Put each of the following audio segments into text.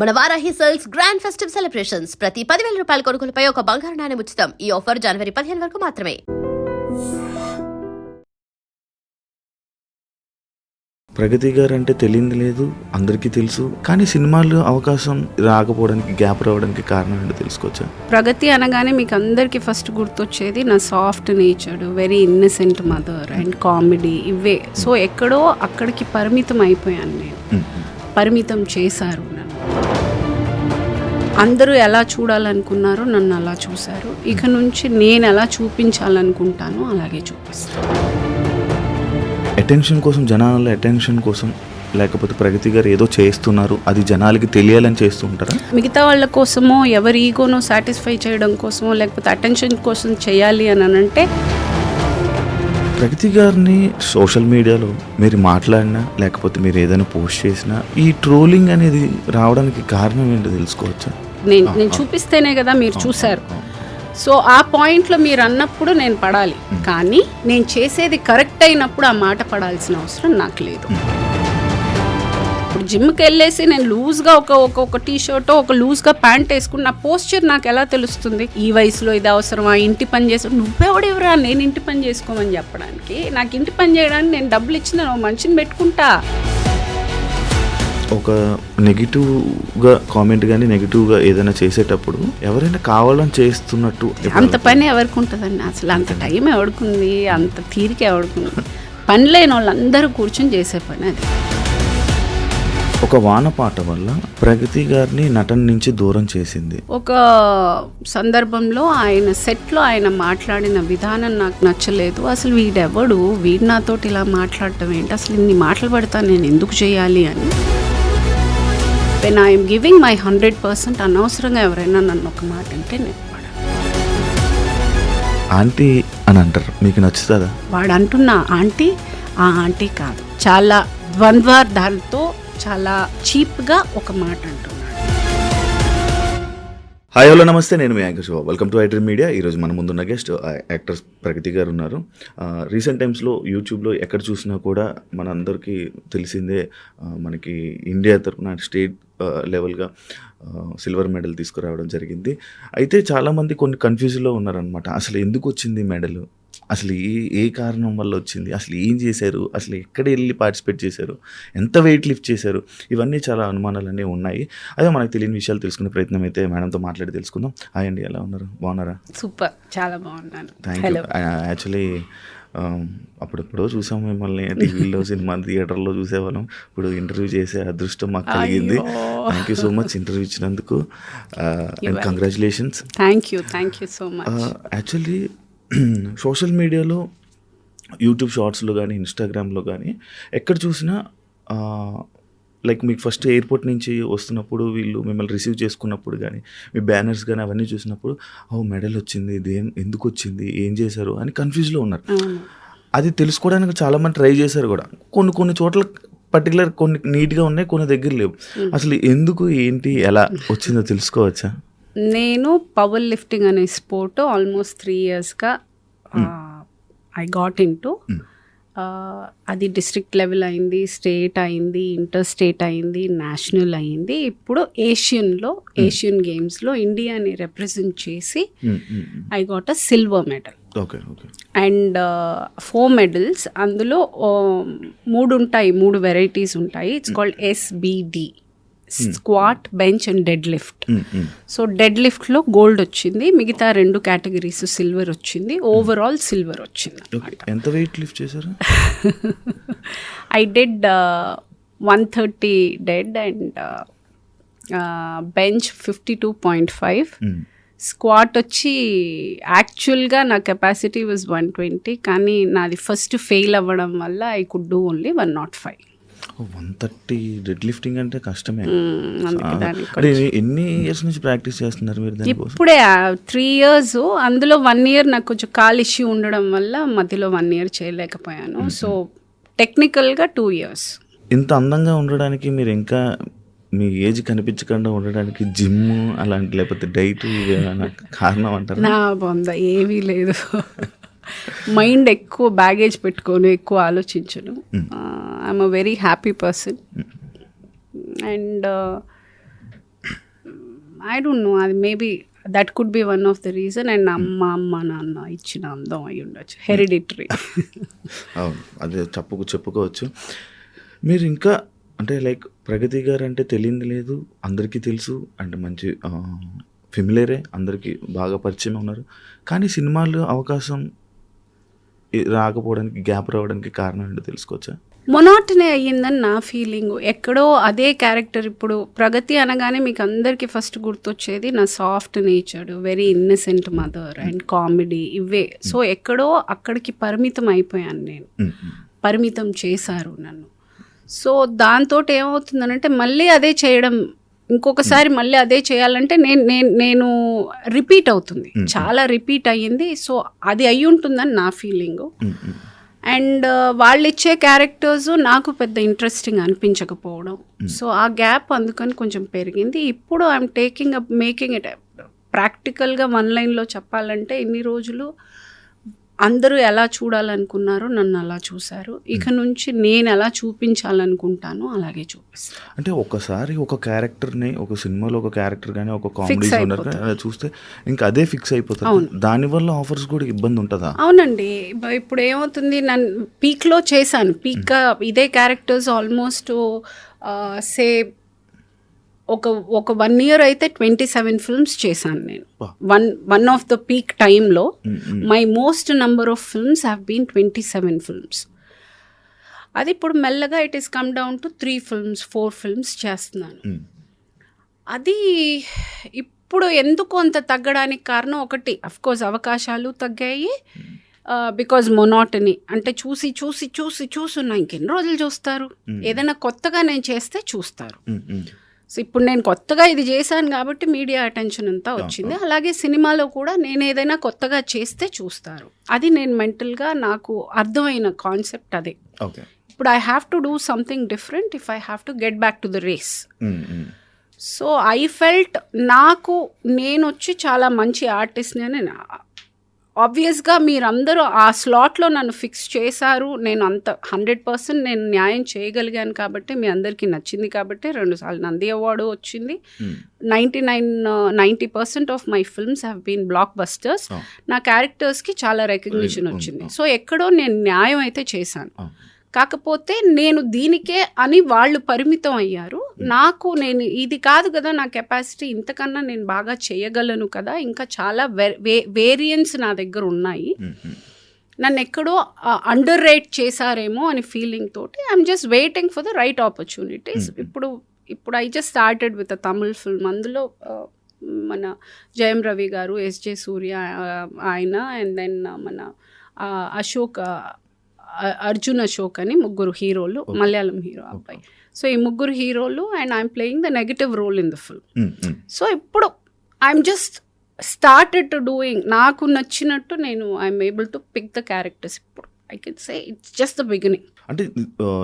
మన Varahi sales grand festive celebrations ప్రతి 10,000 రూపాయల కొనుగోలుపై ఒక బంగారు నాణెం ఉచితం. ఈ ఆఫర్ జనవరి 15 వరకు మాత్రమే. ప్రగతి గారు అంటే తెలియదు లేదు, అందరికీ తెలుసు. కానీ సినిమాలు అవకాశం రాకపోవడానికి, గ్యాప్ రావడానికి కారణం ఏంటో తెలుసుకోవచ్చా? ప్రగతి అనగానే మీకు అందరికీ ఫస్ట్ గుర్తొచ్చేది నా soft natured, very innocent mother and comedy, ఇవే. సో ఎక్కడో అక్కడికి పరిమితం అయిపోయాను నేను. పరిమితం చేశారు నన్ను. అందరూ ఎలా చూడాలనుకున్నారో నన్ను అలా చూశారు. ఇక నుంచి నేను ఎలా చూపించాలనుకుంటానో అలాగే చూపిస్తాను. అటెన్షన్ కోసం, జనాల అటెన్షన్ కోసం, లేకపోతే ప్రగతి గారు ఏదో చేస్తున్నారు అది జనాలకి తెలియాలని చేస్తూ ఉంటారా? మిగతా వాళ్ళ కోసమో, ఎవరి ఈగోనో సాటిస్ఫై చేయడం కోసమో, లేకపోతే అటెన్షన్ కోసం చేయాలి అని అంటే ప్రగతి గారిని సోషల్ మీడియాలో మీరు మాట్లాడినా, లేకపోతే మీరు ఏదైనా పోస్ట్ చేసినా ఈ ట్రోలింగ్ అనేది రావడానికి కారణం ఏంటో తెలుసుకోవచ్చా? నేను చూపిస్తేనే కదా మీరు చూశారు. సో ఆ పాయింట్లో మీరు అన్నప్పుడు నేను పడాలి, కానీ నేను చేసేది కరెక్ట్ అయినప్పుడు ఆ మాట పడాల్సిన అవసరం నాకు లేదు. ఇప్పుడు జిమ్కి వెళ్ళేసి నేను లూజ్గా ఒక టీ షర్ట్, ఒక లూజ్గా ప్యాంట్ వేసుకుని నా పోస్చర్ నాకు ఎలా తెలుస్తుంది? ఈ వయసులో ఇది అవసరమా? ఇంటి పని చేసి నువ్వెవడెవరా నేను ఇంటి పని చేసుకోమని చెప్పడానికి? నాకు ఇంటి పని చేయడానికి నేను డబ్బులు ఇచ్చిన మనిషిని పెట్టుకుంటా. ఒక నెగిటివ్గా కామెంట్ కానీ, నెగిటివ్గా ఏదైనా చేసేటప్పుడు ఎవరైనా కావాలని చేస్తున్నట్టు అంత పని ఎవరికి ఉంటుందండి? అసలు అంత టైం ఎవడుకుంది, అంత తీరిక ఎవడుకుంది? పని లేని వాళ్ళందరూ కూర్చొని చేసే పని అది. ఒక వానపాట వల్ల ప్రగతి గారిని నటన నుంచి దూరం చేసింది. ఒక సందర్భంలో ఆయన సెట్లో ఆయన మాట్లాడిన విధానం నాకు నచ్చలేదు. అసలు వీడెవడు, వీడు నాతోటి ఇలా మాట్లాడటం ఏంటి, అసలు ఇన్ని మాటలు పడతాను నేను ఎందుకు చేయాలి అని. వెన్ ఐఎమ్ గివింగ్ మై 100%, అనవసరంగా ఎవరైనా నన్ను ఒక మాట అంటే నేను ఆంటీ అని అంటారు, మీకు నచ్చుతుందా? వాడు అంటున్న ఆంటీ ఆ ఆంటీ కాదు, చాలా ద్వంద్వార్థాలతో చాలా చీప్గా ఒక మాట అంటున్నాడు. హాయ్ హలో నమస్తే, నేను మీ anchor Shiva. Welcome to iDream media. ఈరోజు మన ముందున్న గెస్ట్ యాక్టర్ ప్రగతి గారు ఉన్నారు. రీసెంట్ టైమ్స్లో యూట్యూబ్లో ఎక్కడ చూసినా కూడా మనందరికీ తెలిసిందే, మనకి ఇండియా తరఫున స్టేట్ లెవెల్గా సిల్వర్ మెడల్ తీసుకురావడం జరిగింది. అయితే చాలామంది కొన్ని కన్ఫ్యూజ్లో ఉన్నారనమాట. అసలు ఎందుకు వచ్చింది మెడల్, అసలు ఏ కారణం వల్ల వచ్చింది, అసలు ఏం చేశారు, అసలు ఎక్కడ వెళ్ళి పార్టిసిపేట్ చేశారు, ఎంత వెయిట్ లిఫ్ట్ చేశారు, ఇవన్నీ చాలా అనుమానాలన్నీ ఉన్నాయి. అదే మనకు తెలియని విషయాలు తెలుసుకునే ప్రయత్నం అయితే మేడంతో మాట్లాడి తెలుసుకుందాం. హాయ్ అండి, ఎలా ఉన్నారు? బాగున్నారా? సూపర్, చాలా బాగున్నాను. Thank you. యాక్చువల్లీ అప్పుడెప్పుడో చూసాం మిమ్మల్ని టీవీలో, సినిమా థియేటర్లో చూసేవాళ్ళం. ఇప్పుడు ఇంటర్వ్యూ చేసే అదృష్టం మాకు కలిగింది. Thank you so much interview ఇచ్చినందుకు and congratulations. Thank you so much. Actually social మీడియాలో, యూట్యూబ్ షార్ట్స్లో కానీ, ఇన్స్టాగ్రామ్లో కానీ ఎక్కడ చూసినా లైక్ మీకు ఫస్ట్ ఎయిర్పోర్ట్ నుంచి వస్తున్నప్పుడు వీళ్ళు మిమ్మల్ని రిసీవ్ చేసుకున్నప్పుడు కానీ, మీ బ్యానర్స్ కానీ అవన్నీ చూసినప్పుడు మెడల్ వచ్చింది, ఇది ఎందుకు వచ్చింది, ఏం చేశారు అని కన్ఫ్యూజ్లో ఉన్నారు. అది తెలుసుకోవడానికి చాలామంది ట్రై చేశారు కూడా. కొన్ని చోట్ల పర్టికులర్ కొన్ని నీట్గా ఉన్నాయి, కొన్ని దగ్గర లేవు. అసలు ఎందుకు, ఏంటి, ఎలా వచ్చిందో తెలుసుకోవచ్చా? నేను పవర్ లిఫ్టింగ్ అనే స్పోర్ట్ ఆల్మోస్ట్ 3 yearsగా ఐ గాట్ ఇన్ టు. అది డిస్ట్రిక్ట్ లెవెల్ అయింది, స్టేట్ అయింది, ఇంటర్ స్టేట్ అయింది, నేషనల్ అయింది. ఇప్పుడు ఏషియన్ గేమ్స్లో ఇండియాని రిప్రజెంట్ చేసి I got a silver medal. And 4 medals. అందులో 3 వెరైటీస్ ఉంటాయి. It's called SBD, squat, bench and dead lift. So dead లిఫ్ట్లో గోల్డ్ వచ్చింది, మిగతా 2 కేటగిరీస్ సిల్వర్ వచ్చింది, ఓవరాల్ సిల్వర్ వచ్చింది. ఎంత వెయిట్ లిఫ్ట్ చేశారు? I did 130 dead and bench 52.5. Squat వచ్చి యాక్చువల్గా నా కెపాసిటీ వాజ్ 120, కానీ నాది ఫస్ట్ ఫెయిల్ అవ్వడం వల్ల I could do only 105. 130 dead lifting అంటే కష్టమే. ఎన్ని ఇయర్స్ నుంచి ప్రాక్టీస్ చేస్తున్నారు మీరు? ఇప్పుడే 3 years. అందులో 1 year నాకు కొంచెం కాల్ ఇష్యూ ఉండడం వల్ల మధ్యలో 1 year చేయలేకపోయాను. సో టెక్నికల్గా 2 years. ఇంత అందంగా ఉండడానికి మీరు ఇంకా మీ ఏజ్ కనిపించకుండా ఉండడానికి జిమ్ అలాంటి, లేకపోతే డైట్ కారణం అంటారు? నా బొంద ఏమీ లేదు. మైండ్ ఎక్కువ బ్యాగేజ్ పెట్టుకొని ఎక్కువ ఆలోచించను. I'm a very happy person. And I don't know, అది maybe that could be one of the reason. And అమ్మ నాన్న ఇచ్చిన అందం అయి ఉండొచ్చు, హెరిడిటరీ. అవును, అదే చెప్పుకోవచ్చు. మీరు ఇంకా అంటే లైక్ ప్రగతి గారు అంటే తెలియదు లేదు, అందరికీ తెలుసు, అంటే మంచి ఫెమిలియరే, అందరికీ బాగా పరిచయం ఉన్నారు. కానీ సినిమాలు అవకాశం రాకపోవడానికి, గ్యాప్ రావడానికి కారణం ఏంటో తెలుసుకోవచ్చా? మొనాటనీ అయ్యిందని నా ఫీలింగ్. ఎక్కడో అదే క్యారెక్టర్. ఇప్పుడు ప్రగతి అనగానే మీకు అందరికీ ఫస్ట్ గుర్తొచ్చేది నా soft natured, very innocent mother and comedy, ఇవే. సో ఎక్కడో అక్కడికి పరిమితం అయిపోయాను నేను, పరిమితం చేశారు నన్ను. సో దాంతో ఏమవుతుందనంటే మళ్ళీ అదే చేయడం, ఇంకొకసారి మళ్ళీ అదే చేయాలంటే నేను రిపీట్ అవుతుంది, చాలా రిపీట్ అయ్యింది. సో అది అయి ఉంటుందని నా ఫీలింగు. అండ్ వాళ్ళు ఇచ్చే క్యారెక్టర్స్ నాకు పెద్ద ఇంట్రెస్టింగ్ అనిపించకపోవడం. సో ఆ గ్యాప్ అందుకని కొంచెం పెరిగింది. ఇప్పుడు ఐఎమ్ మేకింగ్ ఇట్ ప్రాక్టికల్గా వన్ లైన్లో చెప్పాలంటే, ఇన్ని రోజులు అందరూ ఎలా చూడాలనుకున్నారో నన్ను అలా చూశారు. ఇక నుంచి నేను ఎలా చూపించాలనుకుంటానో అలాగే చూపిస్తాను. అంటే ఒకసారి ఒక క్యారెక్టర్ని, ఒక సినిమాలో ఒక క్యారెక్టర్ కానీ, ఒక కామెడీ జోనర్ చూస్తే ఇంకా అదే ఫిక్స్ అయిపోతుంది. దానివల్ల ఆఫర్స్ కూడా ఇబ్బంది ఉంటుందా? అవునండి. ఇప్పుడు ఏమవుతుంది, నన్ను పీక్లో చేశాను, పీక్గా ఇదే క్యారెక్టర్స్ ఆల్మోస్ట్ సే ఒక 1 year అయితే 27 films చేశాను నేను. వన్ ఆఫ్ ద పీక్ టైంలో my most number of films have been 27 films. అది ఇప్పుడు మెల్లగా it is come down to 3 films 4 films చేస్తున్నాను. అది ఇప్పుడు ఎందుకు అంత తగ్గడానికి కారణం ఒకటి, అఫ్కోర్స్ అవకాశాలు తగ్గాయి, బికాజ్ మొనాటనీ. అంటే చూస్తున్నా, ఇంకెన్ని రోజులు చూస్తారు? ఏదైనా కొత్తగా నేను చేస్తే చూస్తారు. సో ఇప్పుడు నేను కొత్తగా ఇది చేశాను కాబట్టి మీడియా అటెన్షన్ అంతా వచ్చింది. అలాగే సినిమాలో కూడా నేను ఏదైనా కొత్తగా చేస్తే చూస్తారు. అది నేను మెంటల్గా నాకు అర్థమైన కాన్సెప్ట్ అదే. ఇప్పుడు I have to do something different if I have to get back to the race. So I felt నేను వచ్చి చాలా మంచి ఆర్టిస్ట్ని అని. ఆబ్వియస్గా మీరందరూ ఆ స్లాట్లో నన్ను ఫిక్స్ చేశారు, నేను అంత 100% నేను న్యాయం చేయగలిగాను కాబట్టి మీ అందరికీ నచ్చింది కాబట్టి 2 సార్లు నంది అవార్డు వచ్చింది. 90% of my films have been blockbusters. నా క్యారెక్టర్స్కి చాలా రికగ్నిషన్ వచ్చింది. సో ఎక్కడో నేను న్యాయం అయితే చేశాను. కాకపోతే నేను దీనికే అని వాళ్ళు పరిమితం అయ్యారు. నేను ఇది కాదు కదా నా కెపాసిటీ, ఇంతకన్నా నేను బాగా చేయగలను కదా, ఇంకా చాలా వేరియంట్స్ నా దగ్గర ఉన్నాయి, నన్ను ఎక్కడో అండర్ రేట్ చేశారేమో అని ఫీలింగ్ తోటి I'm just waiting for the right opportunities. ఇప్పుడు I just started with a Tamil film. అందులో మన జయం రవి గారు, ఎస్జే సూర్య ఆయన, అండ్ దెన్ మన అర్జున్ అశోక్ అని 3 హీరోలు, మలయాళం హీరో అబ్బాయి. సో ఈ 3 హీరోలు and I'm playing the negative role in the film. So ఇప్పుడు I'm just started to doing, నాకు నచ్చినట్టు నేను I'm able to pick the characters. ఇప్పుడు I can say it's just the beginning. అంటే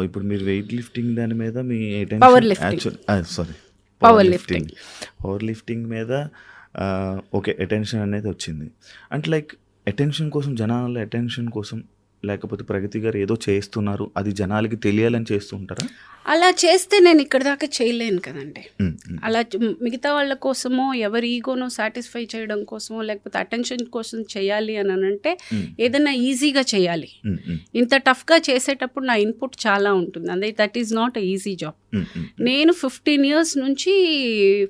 ఇప్పుడు మీరు వెయిట్ లిఫ్టింగ్ దాని మీద మీ పవర్ లిఫ్టింగ్ మీద ఓకే అటెన్షన్ అనేది వచ్చింది. అంటే లైక్ అటెన్షన్ కోసం, జనాల అటెన్షన్ కోసం, లేకపోతే ప్రగతి గారు ఏదో చేస్తున్నారు అది జనాలకి తెలియాలని చేస్తూ ఉంటారా? అలా చేస్తే నేను ఇక్కడ దాకా చేయలేను కదండి. అలా మిగతా వాళ్ళ కోసమో, ఎవరి ఈగోనో సాటిస్ఫై చేయడం కోసమో, లేకపోతే అటెన్షన్ కోసం చేయాలి అని అంటే ఏదైనా ఈజీగా చేయాలి. ఇంత టఫ్గా చేసేటప్పుడు నా ఇన్పుట్ చాలా ఉంటుంది. అదే that is not a easy job. నేను 15 years నుంచి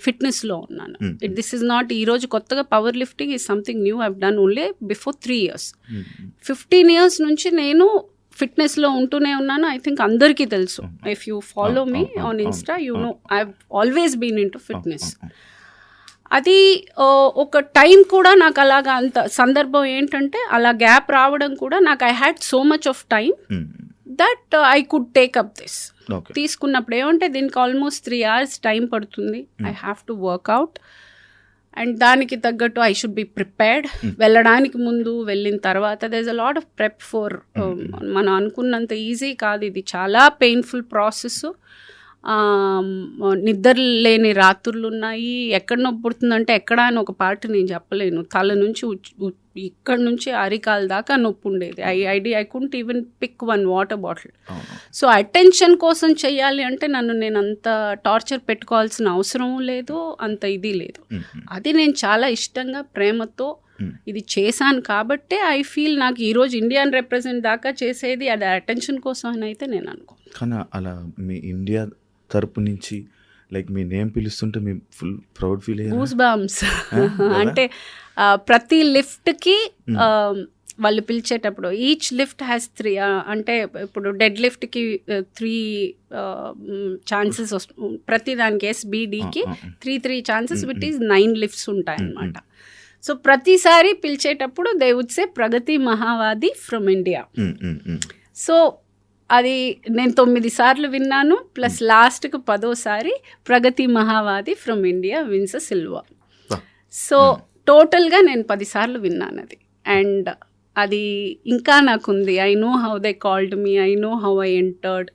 ఫిట్నెస్లో ఉన్నాను. దిస్ ఈజ్ నాట్ ఈరోజు కొత్తగా power lifting is something new. I've done only before 3 years. 15 years నుంచి నేను ఫిట్నెస్లో ఉంటూనే ఉన్నాను. ఐ థింక్ అందరికీ తెలుసు. If you follow me on insta you know I always been into fitness. అది ఒక టైం కూడా నాకు అలాగా, అంత సందర్భం ఏంటంటే అలా గ్యాప్ రావడం కూడా నాకు I had so much of time that I could take up this. తీసుకున్నప్పుడు ఏమంటే దీనికి ఆల్మోస్ట్ 3 hours టైం పడుతుంది. I have to workout and దానికి తగ్గట్టు ఐ షుడ్ బి ప్రిపేర్డ్. వెళ్ళడానికి ముందు, వెళ్ళిన తర్వాత there is a lot of prep for. మనం అనుకున్నంత ఈజీ కాదు, ఇది చాలా పెయిన్ఫుల్ ప్రాసెస్. నిద్ర లేని రాత్రులు ఉన్నాయి. ఎక్కడ నొప్పి పుడుతుందంటే ఎక్కడ అని ఒక పార్ట్ నేను చెప్పలేను. తల నుంచి ఇక్కడ నుంచి అరికాల దాకా నొప్పి ఉండేది. I couldn't even pick 1 water bottle. So attention కోసం చెయ్యాలి అంటే నేను అంత టార్చర్ పెట్టుకోవాల్సిన అవసరం లేదు, అంత ఇది లేదు. అది నేను చాలా ఇష్టంగా ప్రేమతో ఇది చేశాను కాబట్టే ఐ ఫీల్ నాకు ఈరోజు ఇండియాని రిప్రజెంట్ దాకా చేసేది అది అటెన్షన్ కోసం అని అయితే నేను అనుకో. కానీ అలా మీ ఇండియా తరపు నుంచి లైక్ మీ నేమ్ పిలుస్తుంటే మీ ఫుల్ ప్రౌడ్ ఫీల్ అయ్యారు. గూస్ బంప్స్ అంటే ప్రతి లిఫ్ట్కి వాళ్ళు పిలిచేటప్పుడు ఈచ్ లిఫ్ట్ హ్యాస్ 3 అంటే ఇప్పుడు డెడ్ లిఫ్ట్కి 3 ఛాన్సెస్ ప్రతి దానికి SBDకి 3 ఛాన్సెస్ విట్ ఈస్ 9 లిఫ్ట్స్ ఉంటాయన్నమాట. సో ప్రతిసారి పిలిచేటప్పుడు they would say Pragati Mahavadi from India. So అది నేను 9 సార్లు విన్నాను, ప్లస్ లాస్ట్కి 10వ Pragati Mahavadi from India wins silver. So టోటల్గా నేను 10 సార్లు విన్నాను అది. అండ్ అది ఇంకా నాకుంది. I know how they called me, I know how I entered,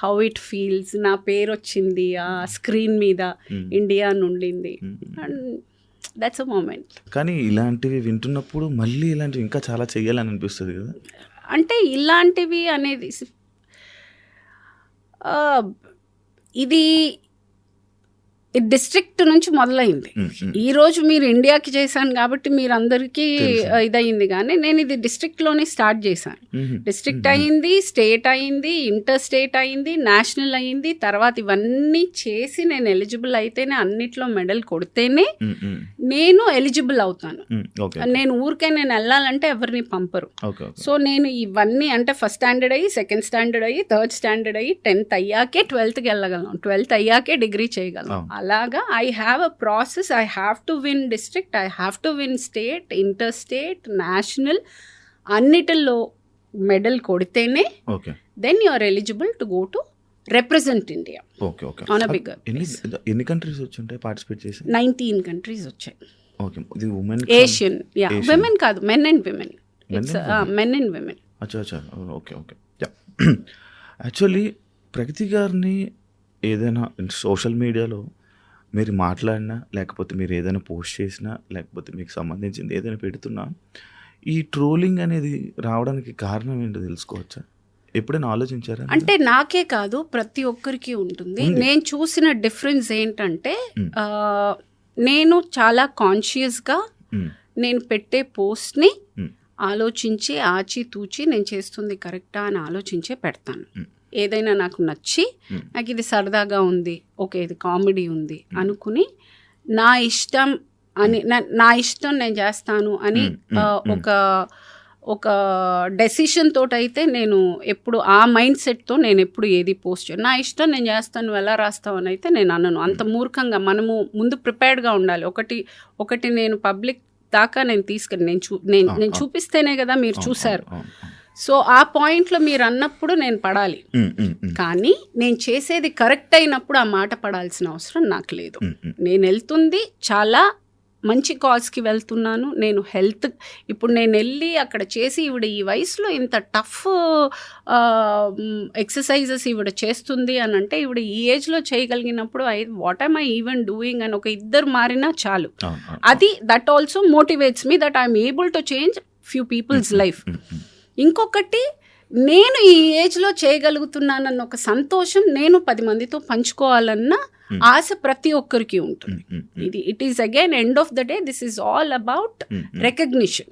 how it feels. నా పేరు వచ్చింది ఆ స్క్రీన్ మీద, ఇండియా నుండింది. And that's a moment. కానీ ఇలాంటివి వింటున్నప్పుడు మళ్ళీ ఇలాంటివి ఇంకా చాలా చెయ్యాలని అనిపిస్తుంది కదా. అంటే ఇలాంటివి అనేది ఇది డిస్ట్రిక్ట్ నుంచి మొదలైంది. ఈరోజు మీరు ఇండియాకి చేశాను కాబట్టి మీరు అందరికీ ఇదయింది, కానీ నేను ఇది డిస్ట్రిక్ట్లోనే స్టార్ట్ చేశాను. డిస్ట్రిక్ట్ అయింది, స్టేట్ అయింది, ఇంటర్ స్టేట్ అయింది, నేషనల్ అయింది. తర్వాత ఇవన్నీ చేసి నేను ఎలిజిబుల్ అయితేనే, అన్నిట్లో మెడల్ కొడితేనే నేను ఎలిజిబుల్ అవుతాను. నేను ఊరికే నేను వెళ్ళాలంటే ఎవరిని పంపరు. సో నేను ఇవన్నీ అంటే ఫస్ట్ స్టాండర్డ్ అయ్యి, సెకండ్ స్టాండర్డ్ అయ్యి, థర్డ్ స్టాండర్డ్ అయ్యి, 10th అయ్యాకే 12th వెళ్ళగలను, 12th అయ్యాకే డిగ్రీ చేయగలను. అలాగా I have a process. I have to win district, I have to win state, inter state, national, అన్నిటిలో మెడల్ కొడితేనే then you are eligible to go to represent India on a bigger. ఎన్ని countries వచ్చుంటాయి participate చేసి? 19 countries వచ్చాయి. Asian, women కాదు, men and women. It's men and women. అచ్చా. Okay. Actually Pragati గారిని ఏదైనా సోషల్ మీడియాలో మీరు మాట్లాడినా, లేకపోతే మీరు ఏదైనా పోస్ట్ చేసినా, లేకపోతే మీకు సంబంధించింది ఏదైనా పెడుతున్నా, ఈ ట్రోలింగ్ అనేది రావడానికి కారణం ఏంటో తెలుసుకోవచ్చా? ఎప్పుడైనా ఆలోచించారా? అంటే నాకే కాదు, ప్రతి ఒక్కరికి ఉంటుంది. నేను చూసిన డిఫరెన్స్ ఏంటంటే నేను చాలా కాన్షియస్గా నేను పెట్టే పోస్ట్ని ఆలోచించి ఆచితూచి నేను చేస్తుంది కరెక్టా అని ఆలోచించే పెడతాను. ఏదైనా నాకు నచ్చి నాకు ఇది సరదాగా ఉంది, ఓకే ఇది కామెడీ ఉంది అనుకుని నా ఇష్టం నేను చేస్తాను అని ఒక డెసిషన్ తోటైతే నేను ఎప్పుడు ఆ మైండ్ సెట్తో నేను ఎప్పుడు ఏది పోస్ట్ చేయను. నా ఇష్టం నేను చేస్తాను, ఎలా రాస్తావు అని అయితే నేను అనను. అంత మూర్ఖంగా మనము ముందు ప్రిపేర్డ్గా ఉండాలి. ఒకటి నేను పబ్లిక్ దాకా నేను తీసుకెళ్ళి నేను చూపిస్తేనే కదా మీరు చూశారు. సో ఆ పాయింట్లో మీరు అన్నప్పుడు నేను పడాలి, కానీ నేను చేసేది కరెక్ట్ అయినప్పుడు ఆ మాట పడాల్సిన అవసరం నాకు లేదు. నేను వెళ్తుంది చాలా మంచి కాజ్కి వెళ్తున్నాను. నేను హెల్త్ ఇప్పుడు నేను వెళ్ళి అక్కడ చేసి ఈవిడ ఈ వయసులో ఇంత టఫ్ ఎక్సర్సైజెస్ ఈవిడ చేస్తుంది అని అంటే, ఈవిడ ఈ ఏజ్లో చేయగలిగినప్పుడు what I'm I even doing అని ఒక ఇద్దరు మారినా చాలు. అది that also motivates me that I'm able to change few people's life. ఇంకొకటి, నేను ఈ ఏజ్లో చేయగలుగుతున్నానన్న ఒక సంతోషం నేను 10 మందితో పంచుకోవాలన్న ఆశ ప్రతి ఒక్కరికి ఉంటుంది. It is again end of the day this is all about recognition.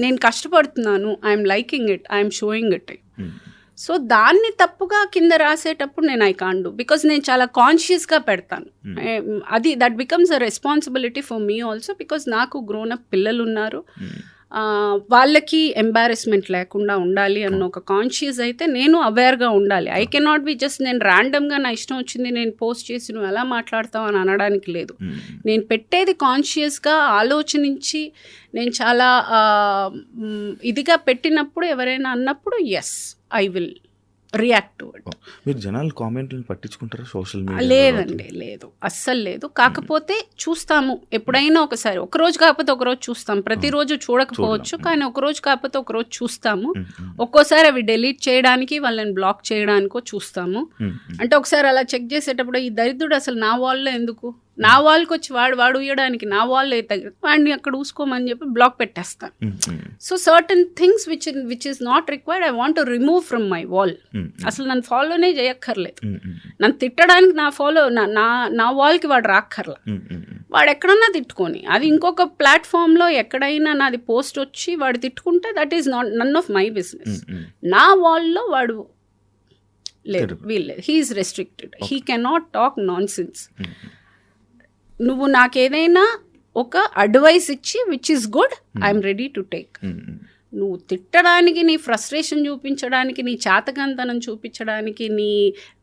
నేను కష్టపడుతున్నాను, I'm liking it, I'm showing it. So దాన్ని తప్పుగా కింద రాసేటప్పుడు నేను ఐ కాంట్ డూ, బికాస్ నేను చాలా కాన్షియస్గా పెడతాను. అది that becomes a responsibility for me also, because నాకు గ్రోన్ అప్ పిల్లలు ఉన్నారు. వాళ్ళకి ఎంబారెస్మెంట్ లేకుండా ఉండాలి అన్న ఒక కాన్షియస్ అయితే నేను అవేర్గా ఉండాలి. ఐ కెనాట్ బి జస్ట్ నేను ర్యాండమ్గా నా ఇష్టం వచ్చింది నేను పోస్ట్ చేసి నువ్వు ఎలా మాట్లాడతావు అని అనడానికి లేదు. నేను పెట్టేది కాన్షియస్గా ఆలోచించి నేను చాలా ఇదిగా పెట్టినప్పుడు ఎవరైనా అన్నప్పుడు yes I will react to it. మీరు జనాలు కామెంట్లను పట్టించుకుంటారా సోషల్ మీడియా? లేదండి, లేదు, అస్సలు లేదు. కాకపోతే చూస్తాము ఎప్పుడైనా ఒకసారి, ఒకరోజు కాకపోతే ఒకరోజు చూస్తాం. ప్రతిరోజు చూడకపోవచ్చు, కానీ ఒకరోజు కాకపోతే ఒకరోజు చూస్తాము. ఒక్కోసారి అవి డిలీట్ చేయడానికి, వాళ్ళని బ్లాక్ చేయడానికో చూస్తాము. అంటే ఒకసారి అలా చెక్ చేసేటప్పుడు ఈ దరిద్రుడు అసలు నా వాల్లో ఎందుకు, నా వాల్కి వచ్చి వాడు ఉయ్యడానికి నా వాల్ వాడిని అక్కడ ఊసుకోమని చెప్పి బ్లాక్ పెట్టేస్తాను. So certain things which is not required I want to remove from my wall. అసలు నన్ను ఫాలోనే చేయక్కర్లేదు. నన్ను తిట్టడానికి నా వాల్కి వాడు రాక్కర్లా. వాడు ఎక్కడన్నా తిట్టుకొని, అది ఇంకొక ప్లాట్ఫామ్లో ఎక్కడైనా నాది పోస్ట్ వచ్చి వాడు తిట్టుకుంటే that is not none of my business. నా వాల్లో వాడు లేదు, వీల్లేదు, he's restricted, he cannot talk nonsense. నువ్వు నాకేదైనా ఒక అడ్వైస్ ఇచ్చి which is good, I'm ready to take. నువ్వు తిట్టడానికి, నీ ఫ్రస్ట్రేషన్ చూపించడానికి, నీ చాతకంతనం చూపించడానికి, నీ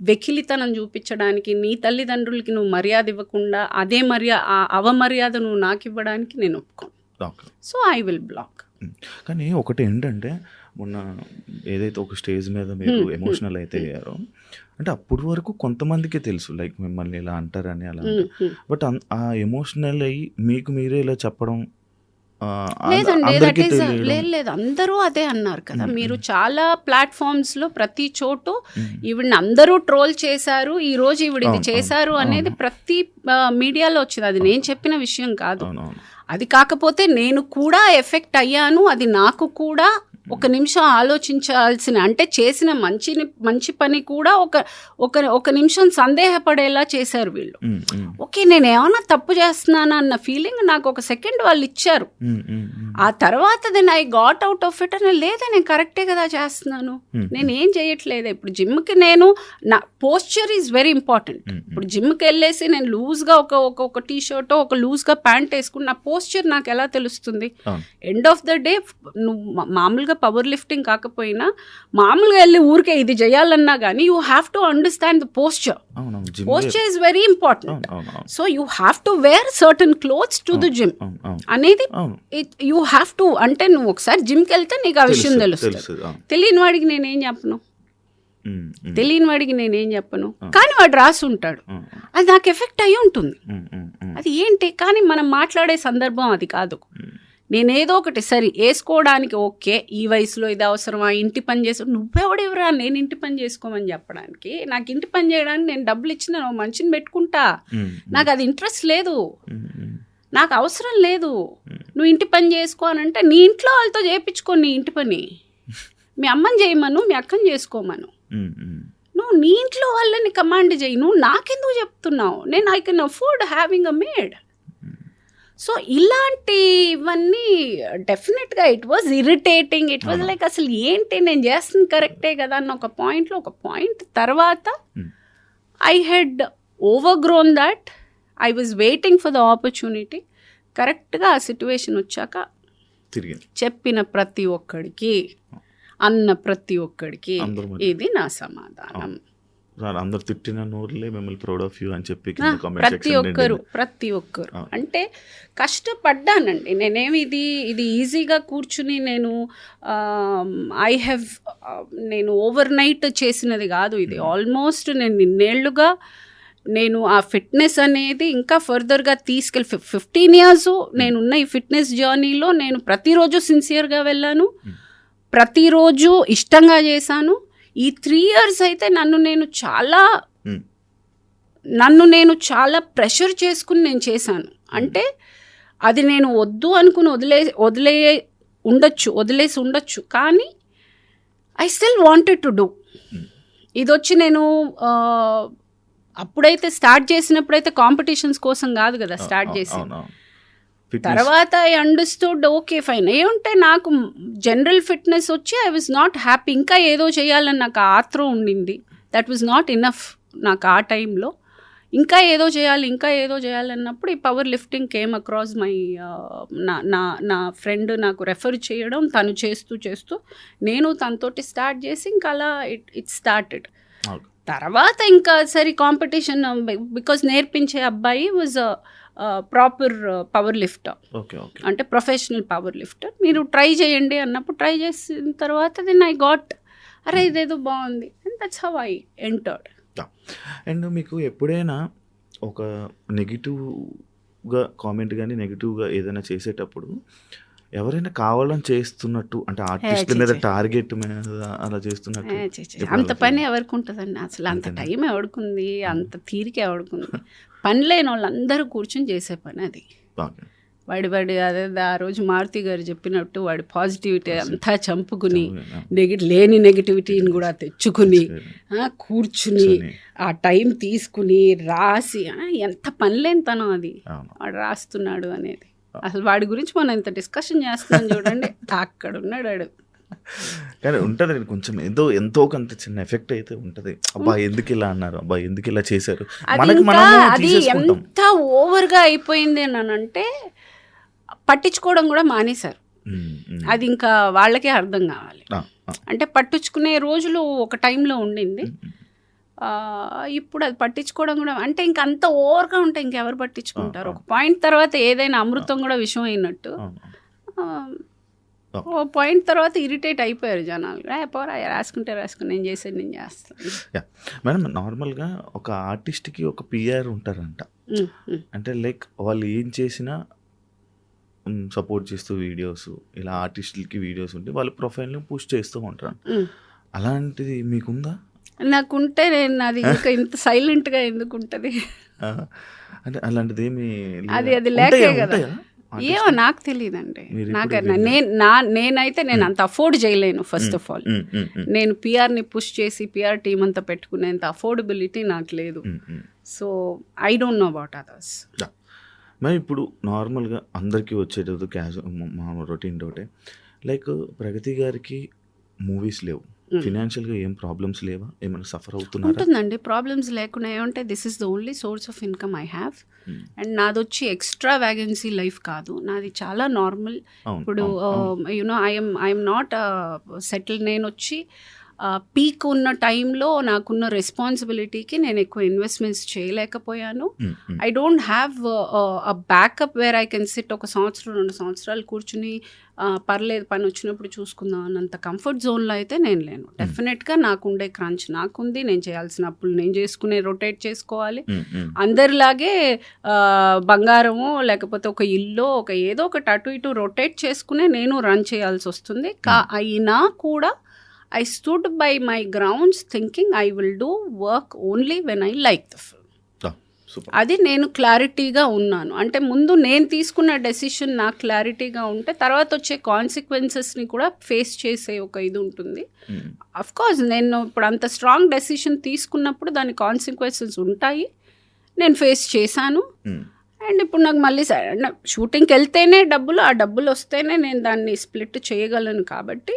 వెకిలితనం చూపించడానికి, నీ తల్లిదండ్రులకి నువ్వు మర్యాద ఇవ్వకుండా అదే అవమర్యాద నువ్వు నాకు ఇవ్వడానికి నేను ఒప్పుకోను. So I will block. కానీ ఒకటి ఏంటంటే, మొన్న ఏదైతే ఒక స్టేజ్ మీద మీరు ఎమోషనల్ అయితే అయ్యారో, అంటే అప్పటి వరకు కొంతమందికి తెలుసు లైక్ మిమ్మల్ని ఇలా అంటారని అలా, బట్ ఆ ఎమోషనల్ అయ్యి మీకు మీరే ఇలా చెప్పడం లేదు, అందరూ అదే అన్నారు కదా. మీరు చాలా ప్లాట్ఫామ్స్లో ప్రతి చోటు ఈవిడ్ని అందరూ ట్రోల్ చేశారు, ఈ రోజు ఈవిడ ఇది చేశారు అనేది ప్రతి మీడియాలో వచ్చింది. అది నేను చెప్పిన విషయం కాదు. అది కాకపోతే నేను కూడా ఎఫెక్ట్ అయ్యాను. అది నాకు కూడా ఒక నిమిషం ఆలోచించాల్సిన, అంటే చేసిన మంచి పని కూడా ఒక నిమిషం సందేహపడేలా చేశారు వీళ్ళు. ఓకే, నేను ఏమన్నా తప్పు చేస్తున్నానా అన్న ఫీలింగ్ నాకు ఒక సెకండ్ వాళ్ళు ఇచ్చారు. ఆ తర్వాత then I got out of it. అని లేదా నేను కరెక్టే కదా చేస్తున్నాను, నేను ఏం చేయట్లేదు. ఇప్పుడు జిమ్కి నా పోస్చర్ ఈజ్ వెరీ ఇంపార్టెంట్. ఇప్పుడు జిమ్కి వెళ్ళేసి నేను లూజ్గా ఒక టీ షర్ట్, ఒక లూజ్గా ప్యాంట్ వేసుకుని నా పోస్చర్ నాకు ఎలా తెలుస్తుంది? ఎండ్ ఆఫ్ ద డే నువ్వు మామూలుగా పవర్ లిఫ్టింగ్ కాకపోయినా మామూలుగా వెళ్ళి ఊరికే ఇది చేయాలన్నా కానీ you have to understand the posture. Posture is very important. So you have to wear certain clothes to the gym అనేది యూ హ్యావ్ టు. అంటే నువ్వు ఒకసారి జిమ్కి వెళ్తే నీకు ఆ విషయం తెలుస్తుంది. తెలియని వాడికి నేనేం చెప్పను, కానీ వాడు రాసి ఉంటాడు, అది నాకు ఎఫెక్ట్ అయ్యి ఉంటుంది. అది ఏంటి, కానీ మనం మాట్లాడే సందర్భం అది కాదు. నేనేదో ఒకటి సరే వేసుకోవడానికి, ఓకే ఈ వయసులో ఇది అవసరమా, ఇంటి పని చేసి, నువ్వెవడెవరా నేను ఇంటి పని చేసుకోమని చెప్పడానికి? నాకు ఇంటి పని చేయడానికి నేను డబ్బులు ఇచ్చిన మనిషిని పెట్టుకుంటా, నాకు అది ఇంట్రెస్ట్ లేదు, నాకు అవసరం లేదు. నువ్వు ఇంటి పని చేసుకోనంటే నీ ఇంట్లో వాళ్ళతో చేయించుకో నీ ఇంటి పని. మీ అమ్మని చేయమను, మీ అక్కని చేసుకోమను. నువ్వు నీ ఇంట్లో వాళ్ళని కమాండ్ చేయి. నువ్వు నాకెందుకు చెప్తున్నావు? నేను I can afford having a made. So ఇలాంటివన్నీ డెఫినెట్గా it was irritating. It was like అసలు ఏంటి నేను చేస్తుంది కరెక్టే కదా అన్న ఒక పాయింట్ తర్వాత I had overgrown that. I was waiting for the opportunity. కరెక్ట్గా ఆ సిచ్యువేషన్ వచ్చాక చెప్పిన ప్రతి ఒక్కడికి, అన్న ప్రతి ఒక్కడికి ఇది నా సమాధానం. అందరు తిట్టిన నోరులే మిమ్మల్ని ప్రౌడ్ ఆఫ్ యూ అని చెప్పి ప్రతి ఒక్కరు అంటే కష్టపడ్డానండి. నేనేమి ఇది ఈజీగా కూర్చుని నేను ఓవర్ నైట్ చేసినది కాదు. ఇది ఆల్మోస్ట్ నేను ఇన్నేళ్లుగా ఆ ఫిట్నెస్ అనేది ఇంకా ఫర్దర్గా 15 years నేనున్న ఈ ఫిట్నెస్ జర్నీలో నేను ప్రతిరోజు సిన్సియర్గా వెళ్ళాను, ప్రతిరోజు ఇష్టంగా చేశాను. ఈ 3 years అయితే నన్ను నేను చాలా ప్రెషర్ చేసుకుని నేను చేశాను. అంటే అది నేను వద్దు అనుకుని వదిలేసి ఉండొచ్చు, కానీ I still wanted to do. ఇది వచ్చి నేను అప్పుడైతే స్టార్ట్ చేసినప్పుడైతే కాంపిటీషన్స్ కోసం కాదు కదా స్టార్ట్ చేసి. తర్వాత ఐ అండర్స్టూడ్, ఓకే ఫైన్. ఏముంటే నాకు జనరల్ ఫిట్నెస్ వచ్చి ఐ వాజ్ నాట్ హ్యాపీ. ఇంకా ఏదో చేయాలని నాకు ఆత్రం ఉండింది. దట్ వాజ్ నాట్ ఇనఫ్ నాకు ఆ టైంలో. ఇంకా ఏదో చేయాలన్నప్పుడు ఈ power lifting came across my నా ఫ్రెండ్ నాకు రెఫర్ చేయడం, తను చేస్తూ నేను తనతోటి స్టార్ట్ చేసి ఇంకా అలా ఇట్ స్టార్టెడ్. తర్వాత ఇంకా సరే కాంపిటీషన్, బికాజ్ నేర్పించే అబ్బాయి వాజ్ ప్రాపర్ పవర్ లిఫ్టర్, అంటే ప్రొఫెషనల్ పవర్ లిఫ్టర్. మీరు ట్రై చేయండి అన్నప్పుడు ట్రై చేసిన తర్వాత దెన్ ఐ గాట్, అరే ఇదేదో బాగుంది అని that's how I entered. And మీకు ఎప్పుడైనా ఒక నెగిటివ్గా కామెంట్ కానీ నెగిటివ్గా ఏదైనా చేసేటప్పుడు ఎవరైనా కావాలని చేస్తున్నట్టు అంటే ఆర్టిస్ట్ మీద టార్గెట్ మీద అలా చేస్తున్నట్టు అంత పని ఎవరికి ఉంటుందండి? అసలు అంత టైం ఎవడుకుంది, అంత తీరిక ఎవడుకుంది? పని లేని వాళ్ళందరూ కూర్చొని చేసే పని అది. వాడి అదే ఆ రోజు మారుతి గారు చెప్పినట్టు వాడి పాజిటివిటీ అంతా చంపుకుని లేని నెగిటివిటీని కూడా తెచ్చుకుని కూర్చుని ఆ టైం తీసుకుని రాసి ఎంత పనిలేనితనం అది వాడు రాస్తున్నాడు అనేది. అసలు వాడి గురించి మనం ఇంత డిస్కషన్ చేస్తున్నాం చూడండి, అక్కడ ఉన్నాడు వాడు. కానీ ఉంటుంది కొంచెం ఎంతో కొంత చిన్న ఎఫెక్ట్ అయితే ఉంటుంది. అబ్బా ఎందుకు ఇలా అన్నారు, అబ్బా ఎందుకు ఇలా చేశారు, అది ఎంత ఓవర్గా అయిపోయింది అని అంటే పట్టించుకోవడం కూడా మానేశారు. అది ఇంకా వాళ్ళకే అర్థం కావాలి. అంటే పట్టించుకునే రోజులు ఒక టైంలో ఉండింది, ఇప్పుడు అది పట్టించుకోవడం కూడా అంటే ఇంక అంత ఓవర్గా ఉంటే ఇంకెవరు పట్టించుకుంటారు? ఒక పాయింట్ తర్వాత ఏదైనా అమృతం కూడా విషం అయినట్టు ఓ పాయింట్ తర్వాత ఇరిటేట్ అయిపోయారు జనాలు. పోరా రాసుకుంటే రాసుకుని నేను చేస్తాను. మేడం నార్మల్గా ఒక ఆర్టిస్ట్కి ఒక పిఆర్ ఉంటారంట, అంటే లైక్ వాళ్ళు ఏం చేసినా సపోర్ట్ చేస్తూ వీడియోస్ ఇలా ఆర్టిస్టులకి వీడియోస్ ఉంటే వాళ్ళ ప్రొఫైల్ని పుష్ చేస్తూ ఉంటారు. అలాంటిది మీకుందా? నాకుంటే నేను అది ఇంకా ఇంత సైలెంట్గా ఎందుకు ఉంటుంది? అంటే అలాంటిది ఏమి అది లేకే కదా. ఏమో నాకు తెలియదండి. నేనైతే నేను అంత అఫోర్డ్ చేయలేను. ఫస్ట్ ఆఫ్ ఆల్ నేను పిఆర్ని పుష్ చేసి పిఆర్ టీం అంతా పెట్టుకునేంత అఫోర్డబిలిటీ నాకు లేదు. So I don't know about others. మరి ఇప్పుడు నార్మల్గా అందరికీ వచ్చేటది మా రొటీన్ డౌటే, లైక్ ప్రగతి గారికి మూవీస్ లేవు, ఫినాన్షియల్గా ఏం ప్రాబ్లమ్స్ లేవా, ఏమైనా సఫర్ అవుతున్నారు? ఉంటుందండి, ప్రాబ్లమ్స్ లేకుండా ఏమంటే this is the only source of income I have. And నాది వచ్చి ఎక్స్ట్రా వ్యాగెన్సీ లైఫ్ కాదు, నాది చాలా నార్మల్. ఇప్పుడు యునో ఐఎమ్ నాట్ సెటిల్. నేను వచ్చి పీక్ ఉన్న టైంలో నాకున్న రెస్పాన్సిబిలిటీకి నేను ఎక్కువ ఇన్వెస్ట్మెంట్స్ చేయలేకపోయాను. I don't have a backup where I can SIT ఒక 2 సంవత్సరాలు కూర్చుని పర్లేదు పని వచ్చినప్పుడు చూసుకుందాం అన్నంత కంఫర్ట్ జోన్లో అయితే నేను లేను. డెఫినెట్గా నాకుండే క్రంచ్ నాకుంది, నేను చేయాల్సిన అప్పులు నేను చేసుకునే రొటేట్ చేసుకోవాలి. అందరిలాగే బంగారము లేకపోతే ఒక ఇల్లు ఒక ఏదో ఒకటి అటు ఇటు రొటేట్ చేసుకునే నేను రన్ చేయాల్సి వస్తుంది. అయినా కూడా I stood by my grounds thinking I will do work only when I like the film. అది నేను క్లారిటీగా ఉన్నాను. అంటే ముందు నేను తీసుకున్న డెసిషన్ నాకు క్లారిటీగా ఉంటే తర్వాత వచ్చే కాన్సిక్వెన్సెస్ని కూడా ఫేస్ చేసే ఒక ఇది ఉంటుంది. అఫ్ కోర్స్ నేను ఇప్పుడు అంత స్ట్రాంగ్ డెసిషన్ తీసుకున్నప్పుడు దాని కాన్సిక్వెన్సెస్ ఉంటాయి, నేను ఫేస్ చేశాను. అండ్ ఇప్పుడు నాకు మళ్ళీ షూటింగ్కి వెళ్తేనే ఆ డబ్బులు వస్తేనే నేను దాన్ని స్ప్లిట్ చేయగలను. కాబట్టి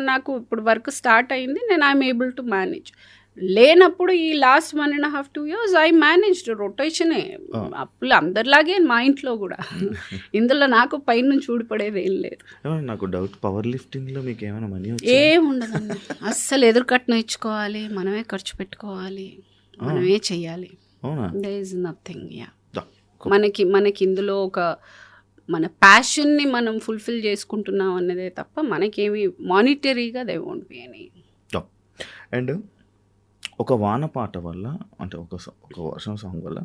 నాకు ఇప్పుడు వర్క్ స్టార్ట్ అయింది, నేను ఐఎమ్ ఏబుల్ టు మేనేజ్. లేనప్పుడు ఈ లాస్ట్ 1.5-2 years ఐ మేనేజ్డ్ రొటేషనే. అప్పులు అందరిలాగే మా ఇంట్లో కూడా. ఇందులో నాకు పైనుంచి ఊడిపడేది ఏం లేదు. నాకు డౌట్, పవర్ లిఫ్టింగ్లో మీకు ఏమైనా మనీ ఏముండదండి, అస్సలు ఎదురుకట్నం ఇచ్చుకోవాలి, మనమే ఖర్చు పెట్టుకోవాలి, మనమే చెయ్యాలి. There is nothing. మనకి ఇందులో ఒక మన ప్యాషన్ని మనం ఫుల్ఫిల్ చేసుకుంటున్నాం అన్నదే తప్ప మనకేమి మానిటరీగా they won't be any. And ఒక వాన పాట వల్ల అంటే ఒక వర్షం సాంగ్ వల్ల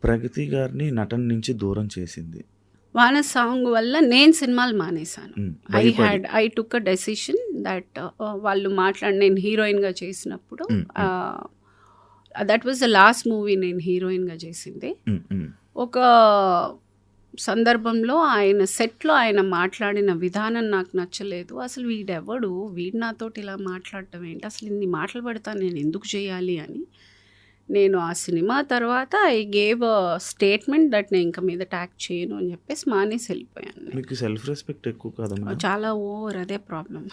ప్రగతి గారిని నటన నుంచి దూరం చేసింది. వాన సాంగ్ వల్ల నేను సినిమాలు మానేశాను. I took a decision that వాళ్ళు నేను హీరోయిన్గా చేసినప్పుడు that was the last movie నేను హీరోయిన్గా చేసింది. ఒక సందర్భంలో ఆయన సెట్లో ఆయన మాట్లాడిన విధానం నాకు నచ్చలేదు. అసలు వీడు నాతోటి ఇలా మాట్లాడటం ఏంటి, అసలు ఇన్ని మాటలు పడతా నేను ఎందుకు చేయాలి అని నేను ఆ సినిమా తర్వాత I gave a statement that నేను ఇంకా మీద ట్యాక్ చేయను అని చెప్పేసి మానేసి వెళ్ళిపోయాను. మీకు సెల్ఫ్ రెస్పెక్ట్ ఎక్కువ కదా? చాలా ఓవర్, అదే ప్రాబ్లం.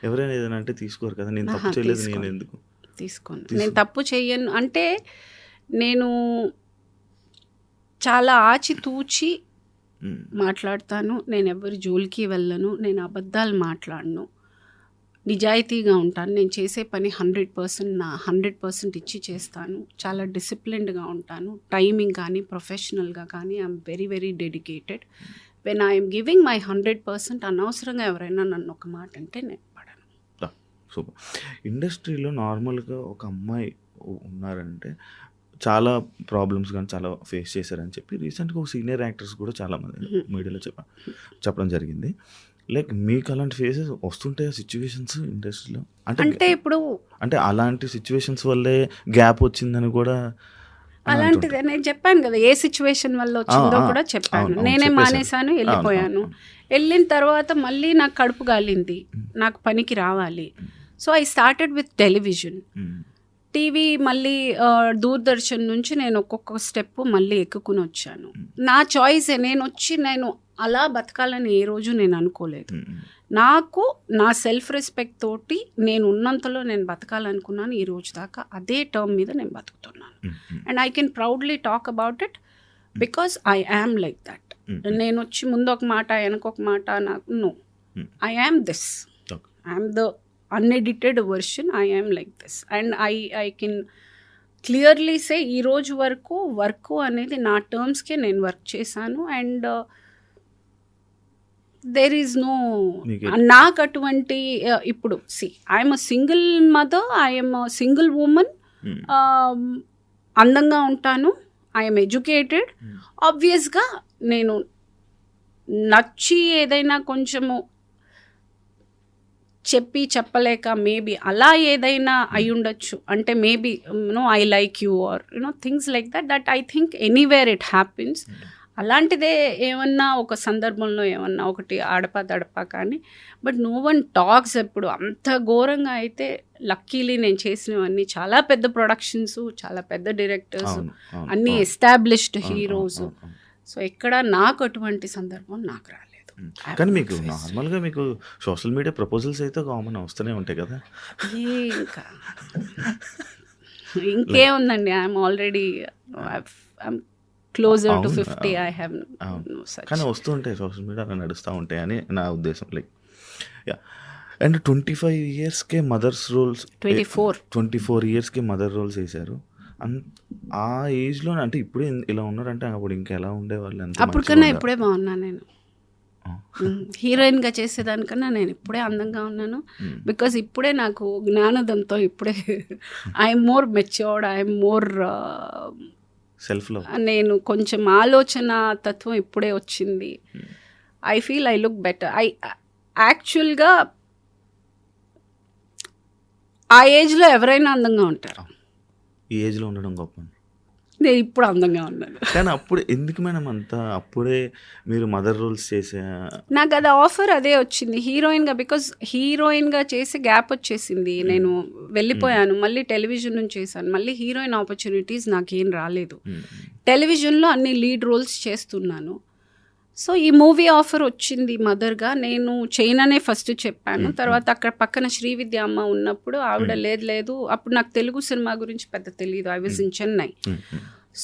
ఎవరైనా ఏదైనా అంటే తీసుకోరు కదా, నేను తప్పు చేయలేదు, నేను ఎందుకు తీసుకోను, నేను తప్పు చేయను అంటే నేను చాలా ఆచితూచి మాట్లాడతాను. నేను ఎవరి జోలికి వెళ్ళను, నేను అబద్ధాలు మాట్లాడను, నిజాయితీగా ఉంటాను. నేను చేసే పని 100% ఇచ్చి చేస్తాను. చాలా డిసిప్లిన్డ్గా ఉంటాను. టైమింగ్ కానీ ప్రొఫెషనల్గా కానీ I'm very very dedicated. When I'm giving my 100%, అనవసరంగా ఎవరైనా నన్ను ఒక మాట అంటే నేను పడను. సూపర్. ఇండస్ట్రీలో నార్మల్గా ఒక అమ్మాయి ఉన్నారంటే చాలా ప్రాబ్లమ్స్ కానీ చాలా ఫేస్ చేశారని చెప్పి రీసెంట్గా ఒక సీనియర్ యాక్టర్స్ కూడా చాలామంది మీడియాలో చెప్పడం జరిగింది. లైక్ మీకు అలాంటి ఫేసెస్ వస్తుంటాయి సిచ్యువేషన్స్ ఇండస్ట్రీలో? అంటే ఇప్పుడు అంటే అలాంటి సిచ్యువేషన్స్ వల్లే గ్యాప్ వచ్చిందని కూడా అలాంటిది నేను చెప్పాను కదా, ఏ సిచ్యువేషన్ వల్ల వచ్చిందో కూడా చెప్పాను. నేనే మానేశాను, వెళ్ళిపోయాను. వెళ్ళిన తర్వాత మళ్ళీ నాకు కడుపు గాలింది, నాకు పనికి రావాలి. So I started with television. TV మళ్ళీ దూరదర్శన్ నుంచి నేను ఒక్కొక్క స్టెప్ మళ్ళీ ఎక్కుకుని వచ్చాను. నా చాయిస్. నేను అలా బతకాలని ఏ రోజు నేను అనుకోలేదు. నాకు నా సెల్ఫ్ రెస్పెక్ట్ తోటి నేను ఉన్నంతలో నేను బతకాలనుకున్నాను. ఈ రోజు దాకా అదే టర్మ్ మీద నేను బతుకుతున్నాను. And I can proudly talk about it because I am like that. నేను వచ్చి ముందు ఒక మాట వెనకొక మాట, నాకు no, I am this, I am the unedited version, I am like this. And I can clearly say ఈ రోజు వరకు వర్క్ అనేది నా టర్మ్స్కే నేను వర్క్ చేశాను. అండ్ దేర్ ఈజ్ నో, నాకు అటువంటి ఇప్పుడు I'm a single mother, I'm a single women, అందంగా ఉంటాను, ఐఎమ్ ఎడ్యుకేటెడ్. ఆబ్వియస్గా నేను నచ్చి ఏదైనా కొంచెము చెప్పలేక మేబీ అలా ఏదైనా అయి ఉండొచ్చు. అంటే maybe I like you are things like that I think anywhere it happens. అలాంటిదే ఏమన్నా ఒక సందర్భంలో ఏమన్నా ఒకటి ఆడపా కానీ, బట్ నో వన్ టాక్స్. ఎప్పుడు అంత ఘోరంగా అయితే లక్కీలీ నేను చేసినవన్నీ చాలా పెద్ద ప్రొడక్షన్స్, చాలా పెద్ద డైరెక్టర్స్, అన్నీ ఎస్టాబ్లిష్డ్ హీరోస్. సో ఎక్కడ నాకు అటువంటి సందర్భం నాకు రాలేదు. కానీ మీకు నార్మల్గా మీకు సోషల్ మీడియా ప్రపోజల్స్ అయితే కామన్ వస్తూనే ఉంటాయి కదా? ఇంకా ఇంకేముందండి, I'm already closer to 50. I have no such. కానీ వస్తూ ఉంటాయి సోషల్ మీడియా, అలా నడుస్తూ ఉంటాయి అని నా ఉద్దేశం. Like yeah. అండ్ 25 yearsకే మదర్స్ రోల్స్, 24 yearsకే మదర్ రోల్స్ వేశారు. ఆ ఏజ్లో అంటే ఇప్పుడే ఇలా ఉన్నారంటే అప్పుడు ఇంకా ఎలా ఉండేవాళ్ళు? అప్పుడు కన్నా ఇప్పుడే బాగున్నాను నేను. హీరోయిన్గా చేసేదానికన్నా నేను ఇప్పుడే అందంగా ఉన్నాను. బికాజ్ ఇప్పుడే నాకు జ్ఞానోదంతో, ఇప్పుడే I'm more matured, I'm more self love. నేను కొంచెం ఆలోచన తత్వం ఇప్పుడే వచ్చింది. I feel I look better. యాక్చువల్గా ఆ ఏజ్లో ఎవరైనా అందంగా ఉంటారు. ఈ ఏజ్లో ఉండడం గొప్ప. నేను ఇప్పుడు అందంగా ఉన్నాను. కానీ అప్పుడు ఎందుకు మేడం అంతా అప్పుడే మీరు మదర్ రోల్స్ చేసే? నాకు అది ఆఫర్ అదే వచ్చింది హీరోయిన్గా. బికాజ్ హీరోయిన్గా చేసి గ్యాప్ వచ్చేసింది, నేను వెళ్ళిపోయాను. మళ్ళీ టెలివిజన్ నుంచి చేశాను. మళ్ళీ హీరోయిన్ ఆపర్చునిటీస్ నాకేం రాలేదు. టెలివిజన్లో అన్ని లీడ్ రోల్స్ చేస్తున్నాను. సో ఈ మూవీ ఆఫర్ వచ్చింది మదర్గా. నేను చేయననే ఫస్ట్ చెప్పాను. తర్వాత అక్కడ పక్కన శ్రీవిద్య అమ్మ ఉన్నప్పుడు ఆవిడ లేదు, అప్పుడు నాకు తెలుగు సినిమా గురించి పెద్ద తెలియదు. I was in Chennai.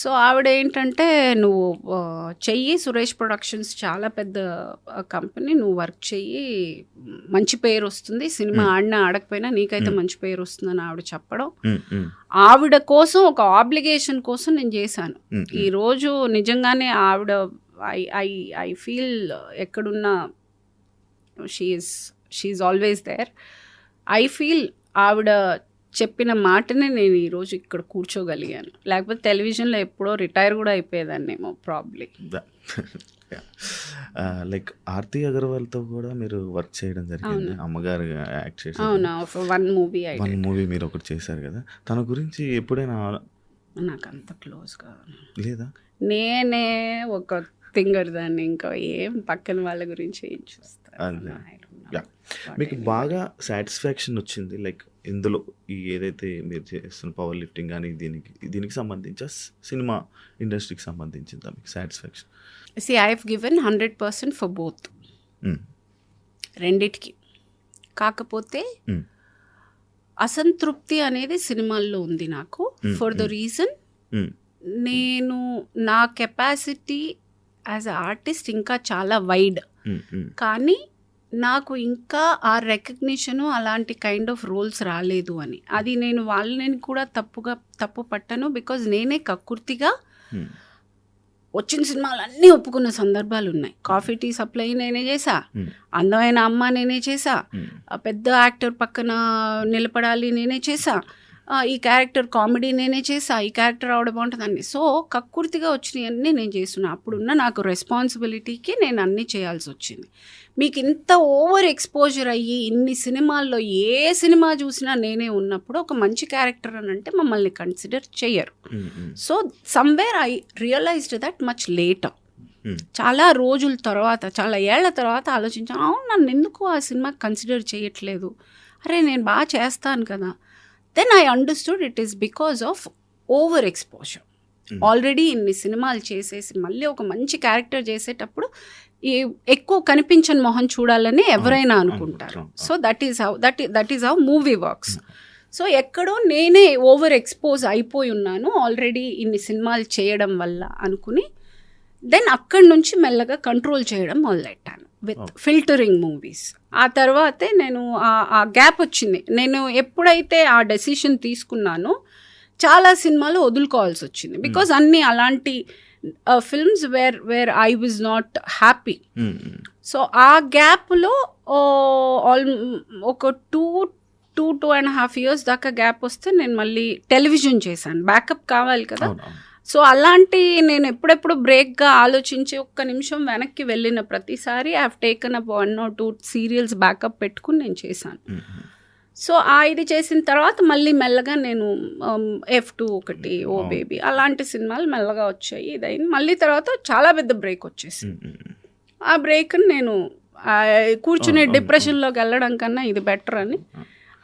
So ఆవిడ ఏంటంటే, నువ్వు చెయ్యి, సురేష్ ప్రొడక్షన్స్ చాలా పెద్ద కంపెనీ, నువ్వు వర్క్ చెయ్యి, మంచి పేరు వస్తుంది, సినిమా ఆడినా ఆడకపోయినా నీకైతే మంచి పేరు వస్తుందని ఆవిడ చెప్పడం. ఆవిడ కోసం, ఒక ఆబ్లిగేషన్ కోసం నేను చేశాను. ఈరోజు నిజంగానే ఆవిడ I feel ఎక్కడున్నా she is always there. I feel ఆవిడ చెప్పిన మాటనే నేను ఈరోజు ఇక్కడ కూర్చోగలిగాను. లేకపోతే టెలివిజన్లో ఎప్పుడో రిటైర్ కూడా అయిపోయేదాన్నేమో ప్రాబ్లీ. లైక్ ఆర్తి అగర్వాల్తో కూడా మీరు వర్క్ చేయడం జరిగింది, అమ్మగారు యాక్ట్ చేసి. అవునా, వన్ మూవీ మీరు ఒకటి చేశారు కదా. తన గురించి ఎప్పుడైనా? నాకు అంత క్లోజ్గా లేదా, నేనే ఒక థింగర్ దాన్ని, ఇంకా ఏం పక్కన వాళ్ళ గురించి ఏం చూస్తాను. మీకు బాగా సాటిస్ఫాక్షన్ వచ్చింది లైక్ ఇందులో ఈ ఏదైతే మీరు చేస్తున్న పవర్ లిఫ్టింగ్ కానీ దీనికి సంబంధించి సినిమా ఇండస్ట్రీకి సంబంధించిందా మీకు satisfaction? I have given 100% for both, రెండిటికి. కాకపోతే అసంతృప్తి అనేది సినిమాల్లో ఉంది నాకు. ఫర్ ద రీజన్, నేను నా కెపాసిటీ యాజ్ అ ఆర్టిస్ట్ ఇంకా చాలా వైడ్, కానీ నాకు ఇంకా ఆ రికగ్నిషను అలాంటి కైండ్ ఆఫ్ రోల్స్ రాలేదు అని. అది నేను వాళ్ళని కూడా తప్పు పట్టను. బికాజ్ నేనే కక్కుర్తిగా వచ్చిన సినిమాలు అన్నీ ఒప్పుకున్న సందర్భాలు ఉన్నాయి. కాఫీ టీ సప్లై నేనే చేసా, అందమైన అమ్మ నేనే చేసా, పెద్ద యాక్టర్ పక్కన నిలబడాలి నేనే చేసా, ఈ క్యారెక్టర్ కామెడీ నేనే చేసా, ఈ క్యారెక్టర్ ఆవిడ బాగుంటుందండి. సో కక్కుర్తిగా వచ్చినవన్నీ నేను చేస్తున్నా. అప్పుడున్న నాకు రెస్పాన్సిబిలిటీకి నేను అన్నీ చేయాల్సి వచ్చింది. మీకు ఇంత ఓవర్ ఎక్స్పోజర్ అయ్యి ఇన్ని సినిమాల్లో ఏ సినిమా చూసినా నేనే ఉన్నప్పుడు ఒక మంచి క్యారెక్టర్ అని అంటే మమ్మల్ని కన్సిడర్ చెయ్యరు. So somewhere I realised that much later. చాలా రోజుల తర్వాత, చాలా ఏళ్ల తర్వాత ఆలోచించాను, అవును నన్ను ఎందుకు ఆ సినిమా కన్సిడర్ చేయట్లేదు, అరే నేను బాగా చేస్తాను కదా. Then I understood it is because of over exposure. ఆల్రెడీ ఇన్ని సినిమాలు చేసేసి మళ్ళీ ఒక మంచి క్యారెక్టర్ చేసేటప్పుడు ఈ ఎక్కువ కనిపించని మొహం చూడాలని ఎవరైనా అనుకుంటారు. So that is how movie works. So ఎక్కడో నేనే ఓవర్ ఎక్స్పోజ్ అయిపోయి ఉన్నాను ఆల్రెడీ ఇన్ని సినిమాలు చేయడం వల్ల అనుకుని దెన్ అక్కడి నుంచి మెల్లగా కంట్రోల్ చేయడం మొదలెట్టాను విత్ ఫిల్టరింగ్ మూవీస్. ఆ తర్వాతే నేను ఆ గ్యాప్ వచ్చింది. నేను ఎప్పుడైతే ఆ డెసిషన్ తీసుకున్నానో చాలా సినిమాలు వదులుకోవాల్సి వచ్చింది. బికాజ్ అన్నీ అలాంటి films where I was not happy. So ఆ గ్యాప్లో ఒక 2.5 years దాకా గ్యాప్ వస్తే నేను మళ్ళీ టెలివిజన్ చేశాను. బ్యాకప్ కావాలి కదా. సో అలాంటి నేను ఎప్పుడెప్పుడు బ్రేక్గా ఆలోచించి ఒక్క నిమిషం వెనక్కి వెళ్ళిన ప్రతిసారి I have taken up 1 or 2 serials backup పెట్టుకుని నేను చేశాను. సో ఇది చేసిన తర్వాత మళ్ళీ మెల్లగా నేను F2 ఒకటి, ఓ బేబీ అలాంటి సినిమాలు మెల్లగా వచ్చాయి. ఇదైంది. మళ్ళీ తర్వాత చాలా పెద్ద బ్రేక్ వచ్చేసింది. ఆ బ్రేక్ని నేను కూర్చుని డిప్రెషన్లోకి వెళ్ళడం కన్నా ఇది బెటర్ అని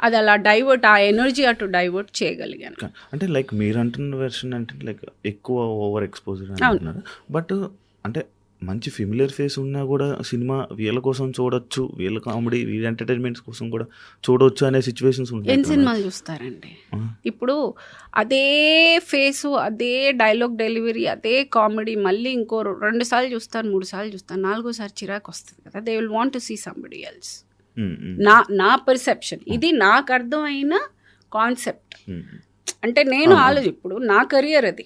అది అలా డైవర్ట్, ఆ ఎనర్జీ అటు డైవర్ట్ చేయగలిగాను. అంటే లైక్ మీరు అంటున్న వెర్షన్ అంటే లైక్ ఎక్కువ ఓవర్ ఎక్స్పోజర్ అంటున్నారు. బట్ అంటే మంచి ఫెమిలియర్ ఫేస్ ఉన్నా కూడా సినిమా వీళ్ళ కోసం చూడొచ్చు, వీళ్ళ కామెడీ వీళ్ళ ఎంటర్టైన్మెంట్స్ కోసం కూడా చూడొచ్చు అనే సిచ్యువేషన్స్ ఉంటాయి. ఎన్ని సినిమాలు చూస్తారండి ఇప్పుడు అదే ఫేసు, అదే డైలాగ్ డెలివరీ, అదే కామెడీ మళ్ళీ ఇంకో 2 సార్లు చూస్తాను, 3 సార్లు చూస్తాను, 4సారి చిరాకు వస్తుంది కదా. They will want to see somebody else. నా పర్సెప్షన్ ఇది, నాకు అర్థమైన కాన్సెప్ట్. అంటే నేను ఇప్పుడు నా కెరియర్ అది,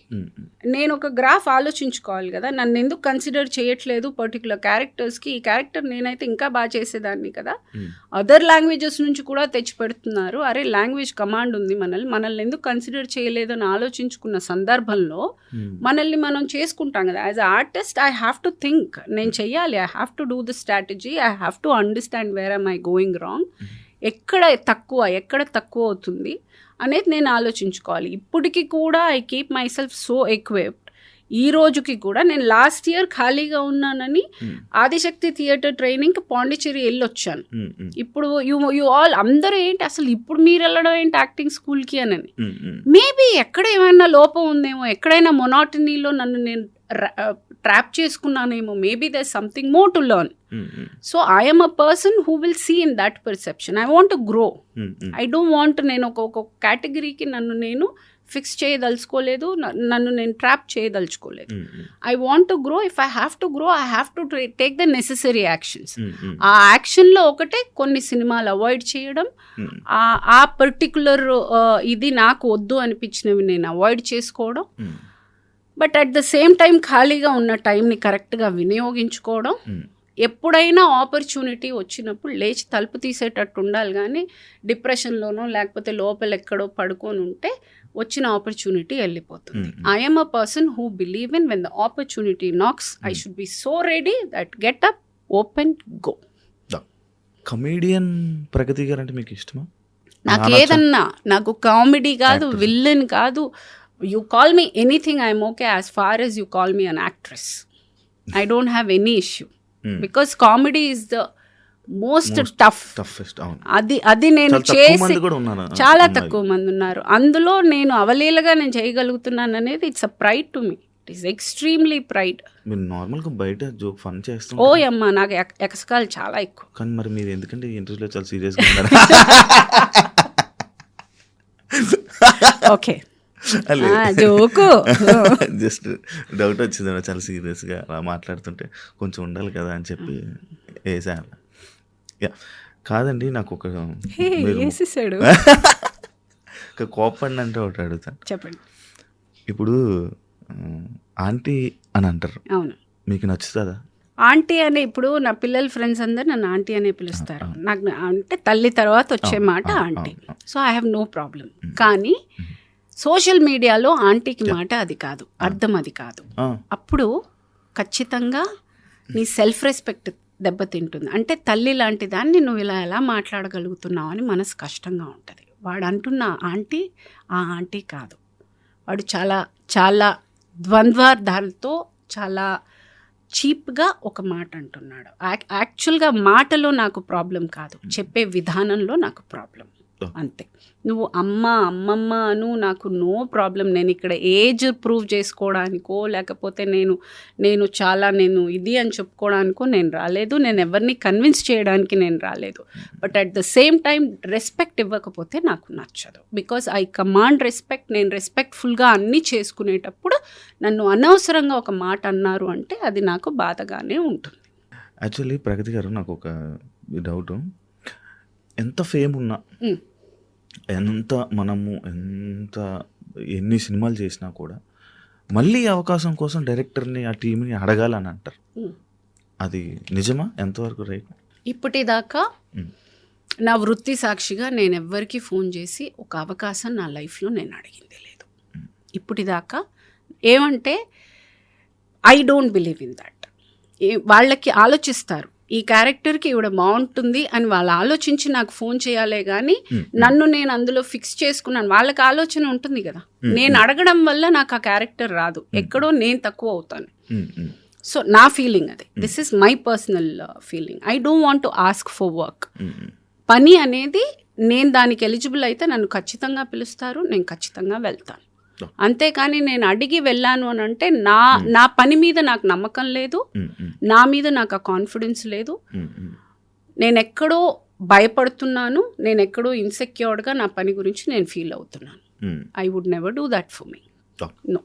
నేను ఒక గ్రాఫ్ ఆలోచించుకోవాలి కదా. నన్ను ఎందుకు కన్సిడర్ చేయట్లేదు పర్టికులర్ క్యారెక్టర్స్కి, ఈ క్యారెక్టర్ నేనైతే ఇంకా బాగా చేసేదాన్ని కదా. అదర్ లాంగ్వేజెస్ నుంచి కూడా తెచ్చి పెడుతున్నారు, అరే లాంగ్వేజ్ కమాండ్ ఉంది, మనల్ని ఎందుకు కన్సిడర్ చేయలేదు అని ఆలోచించుకున్న సందర్భంలో మనల్ని మనం చేసుకుంటాం కదా. As a artist I have to think, నేను చెయ్యాలి, I have to do the strategy, I have to understand where am I going wrong, ఎక్కడ తక్కువ అవుతుంది అనేది నేను ఆలోచించుకోవాలి. ఇప్పటికీ కూడా I keep myself so equipped. ఈ రోజుకి కూడా నేను లాస్ట్ ఇయర్ ఖాళీగా ఉన్నానని ఆదిశక్తి థియేటర్ ట్రైనింగ్కి పాండిచ్చేరి వెళ్ళొచ్చాను. ఇప్పుడు యూ ఆల్ అందరూ ఏంటి అసలు ఇప్పుడు మీరు వెళ్ళడం ఏంటి యాక్టింగ్ స్కూల్కి అని. మేబీ ఎక్కడ ఏమైనా లోపం ఉందేమో, ఎక్కడైనా మొనాటనీలో నన్ను నేను ట్రాప్ చేసుకున్నానేమో, maybe there something more to learn. So I'm a person who will see in that perception. I want to grow. I don't want, నేను ఒక కేటగిరీకి నన్ను నేను ఫిక్స్ చేయదలుచుకోలేదు, నన్ను నేను ట్రాప్ చేయదలుచుకోలేదు. I want to grow. If I have to grow I have to take the necessary actions. ఆ యాక్షన్లో ఒకటే కొన్ని సినిమాలు అవాయిడ్ చేయడం, ఆ పర్టికులర్ ఇది నాకు వద్దు అనిపించినవి నేను అవాయిడ్ చేసుకోవడం. But at the same time ఖాళీగా ఉన్న టైంని కరెక్ట్గా వినియోగించుకోవడం. ఎప్పుడైనా ఆపర్చునిటీ వచ్చినప్పుడు లేచి తలుపు తీసేటట్టు ఉండాలి, కానీ డిప్రెషన్లోనో లేకపోతే లోపల ఎక్కడో పడుకొని ఉంటే వచ్చిన ఆపర్చునిటీ వెళ్ళిపోతుంది. I'm a person who believe in when the opportunity knocks I should be so ready that get up, open, go. Comedian Pragati గారు అంటే మీకు ఇష్టమా? నాకు ఏదన్నా, నాకు కామెడీ కాదు, విల్లన్ కాదు, you call me anything, I'm okay as far as you call me an actress. I don't have any issue because comedy is the most toughest. అది నేను చేసి చాలా తక్కువ మంది ఉన్నారు. అందులో నేను అవలీలగా నేను చేయగలుగుతున్నాను అనేది it's a pride to me. It is extremely pride. మీరు నార్మల్గా బయట జోక్ ఫన్ చేస్తాం. ఓ అమ్మా, నాకు ఎకసకాలు చాలా ఎక్కువ. కానీ మరి మీరు ఎందుకంటే ఇంటర్వ్యూలో చాలా సీరియస్గా ఉన్నారు. ఓకే, జోకు జస్ట్ డౌట్ వచ్చింది, చాలా సీరియస్గా అలా మాట్లాడుతుంటే కొంచెం ఉండాలి కదా అని చెప్పి వేసాను. యా కాదండి, నాకు ఒక వేసేసాడు కోపండి అంటే ఒకటి అడుగుతాను. చెప్పండి. ఇప్పుడు ఆంటీ అని అంటారు, అవును. మీకు నచ్చుతుందా? ఆంటీ అనే ఇప్పుడు నా పిల్లల ఫ్రెండ్స్ అందరు నన్ను ఆంటీ అనే పిలుస్తారు. నాకు అంటే తల్లి తర్వాత వచ్చే మాట aunty. So I have no problem. కానీ సోషల్ మీడియాలో ఆంటీకి మాట అది కాదు, అర్థం అది కాదు. అప్పుడు ఖచ్చితంగా నీ సెల్ఫ్ రెస్పెక్ట్ దెబ్బతింటుంది. అంటే తల్లి లాంటి దాన్ని నువ్వు ఇలా ఎలా మాట్లాడగలుగుతున్నావు అని మనసు కష్టంగా ఉంటుంది. వాడు అంటున్న ఆంటీ ఆ ఆంటీ కాదు, వాడు చాలా చాలా ద్వంద్వార్థాలతో చాలా చీప్గా ఒక మాట అంటున్నాడు. యాక్చువల్గా మాటలో నాకు ప్రాబ్లం కాదు, చెప్పే విధానంలో నాకు ప్రాబ్లం, అంతే. నువ్వు అమ్మమ్మ అను, నాకు నో ప్రాబ్లం. నేను ఇక్కడ ఏజ్ ప్రూవ్ చేసుకోవడానికో లేకపోతే నేను చాలా ఇది అని చెప్పుకోవడానికో నేను రాలేదు. నేను ఎవరిని కన్విన్స్ చేయడానికి నేను రాలేదు. But at the same time respect ఇవ్వకపోతే నాకు నచ్చదు. Because I command respect. నేను రెస్పెక్ట్ఫుల్గా అన్నీ చేసుకునేటప్పుడు నన్ను అనవసరంగా ఒక మాట అన్నారు అంటే అది నాకు బాధగానే ఉంటుంది. యాక్చువల్లీ ప్రగతి గారు, నాకు ఒక డౌట్. ఎంత ఫేమ్ ఉన్నా, ఎంత ఎన్ని సినిమాలు చేసినా కూడా మళ్ళీ అవకాశం కోసం డైరెక్టర్ని ఆ టీంని అడగాలని అంటారు. అది నిజమా? ఎంతవరకు రైట్? ఇప్పటిదాకా నా వృత్తి సాక్షిగా నేను ఎవ్వరికి ఫోన్ చేసి ఒక అవకాశం నా లైఫ్లో నేను అడిగింది లేదు ఇప్పటిదాకా. ఏమంటే I don't believe in that. వాళ్ళకి ఆలోచిస్తారు, ఈ క్యారెక్టర్కి ఇవిడ బాగుంటుంది అని వాళ్ళు ఆలోచించి నాకు ఫోన్ చేయాలే కానీ నన్ను నేను అందులో ఫిక్స్ చేసుకున్నాను. వాళ్ళకి ఆలోచన ఉంటుంది కదా, నేను అడగడం వల్ల నాకు ఆ క్యారెక్టర్ రాదు, ఎక్కడో నేను తక్కువ అవుతాను. సో నా ఫీలింగ్ అది. This is my personal feeling. I don't want to ask for work. పని అనేది నేను దానికి ఎలిజిబుల్ అయితే నన్ను ఖచ్చితంగా పిలుస్తారు, నేను ఖచ్చితంగా వెళ్తాను. అంతేకాని నేను అడిగి వెళ్ళాను అని అంటే నా పని మీద నాకు నమ్మకం లేదు, నా మీద నాకు ఆ కాన్ఫిడెన్స్ లేదు, నేను ఎక్కడో భయపడుతున్నాను, నేను ఎక్కడో ఇన్సెక్యూర్డ్గా నా పని గురించి నేను ఫీల్ అవుతున్నాను. I would never do that for me. No.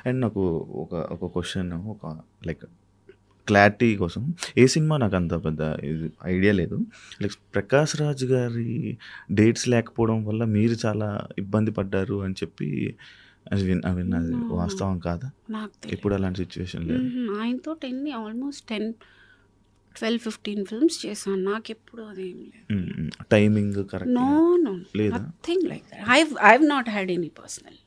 And నాకు ఒక క్వశ్చన్, ఒక లైక్ క్లారిటీ కోసం. ఏ సినిమా నాకు అంత పెద్ద ఐడియా లేదు. లైక్ ప్రకాష్ రాజ్ గారి డేట్స్ లేకపోవడం వల్ల మీరు చాలా ఇబ్బంది పడ్డారు అని చెప్పి అది వాస్తవం కాదా? ఇప్పుడు అలాంటి సిచ్యువేషన్ లేదు. ఆయనతో ఆల్మోస్ట్ 10-12-15 ఫిల్మ్స్ చేశాను. నాకు ఎప్పుడు అదేం లేదు. Timing correct? నో లేదా? Nothing like that. I have not had any personal.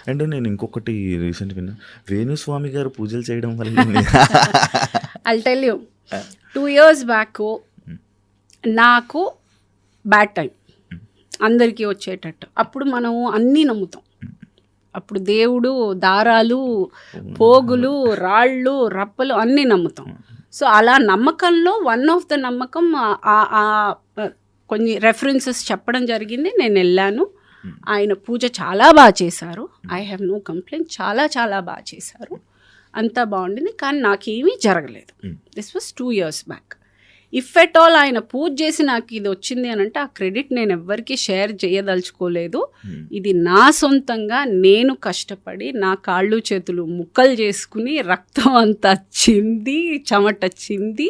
And నేను ఇంకొకటి రీసెంట్ విన్నా, వేణుస్వామి గారు పూజలు చేయడం వల్ల I'll tell you, 2 years back నాకు బ్యాడ్ టైం అందరికీ వచ్చేటట్టు. అప్పుడు మనం అన్నీ నమ్ముతాం. అప్పుడు దేవుడు, దారాలు, పోగులు, రాళ్ళు, రప్పలు అన్నీ నమ్ముతాం. సో అలా నమ్మకంలో వన్ ఆఫ్ ద నమ్మకం కొన్ని రెఫరెన్సెస్ చెప్పడం జరిగింది. నేను వెళ్ళాను. ఆయన పూజ చాలా బాగా చేశారు. I have no complaint. చాలా చాలా బాగా చేశారు, అంతా బాగుండింది. కానీ నాకేమీ జరగలేదు. This was 2 years back. If at all ఆయన పూజ చేసి నాకు ఇది వచ్చింది అని అంటే ఆ క్రెడిట్ నేను ఎవ్వరికీ షేర్ చేయదలుచుకోలేదు. ఇది నా సొంతంగా నేను కష్టపడి నా కాళ్ళు చేతులు ముక్కలు చేసుకుని రక్తం అంతా చింది చెమట చింది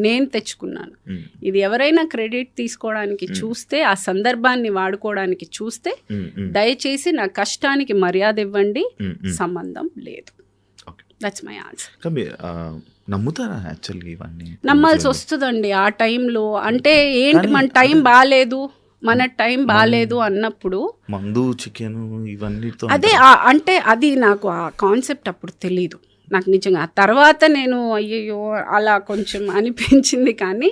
నేను తెచ్చుకున్నాను. ఇది ఎవరైనా క్రెడిట్ తీసుకోవడానికి చూస్తే, ఆ సందర్భాన్ని వాడుకోవడానికి చూస్తే దయచేసి నా కష్టానికి మర్యాద ఇవ్వండి. సంబంధం లేదు. That's my answer. నమ్ముతారా యాక్చువల్గా ఇవన్నీ? నమ్మాల్సి వస్తుందండి ఆ టైంలో. అంటే ఏంటి, మన టైం బాగాలేదు, మన టైం బాగాలేదు అన్నప్పుడు మందు, చికెన్ ఇవన్నీ అదే. అంటే అది నాకు ఆ కాన్సెప్ట్ అప్పుడు తెలీదు నాకు నిజంగా. ఆ తర్వాత నేను అయ్యయ్యో అలా కొంచెం అనిపించింది. కానీ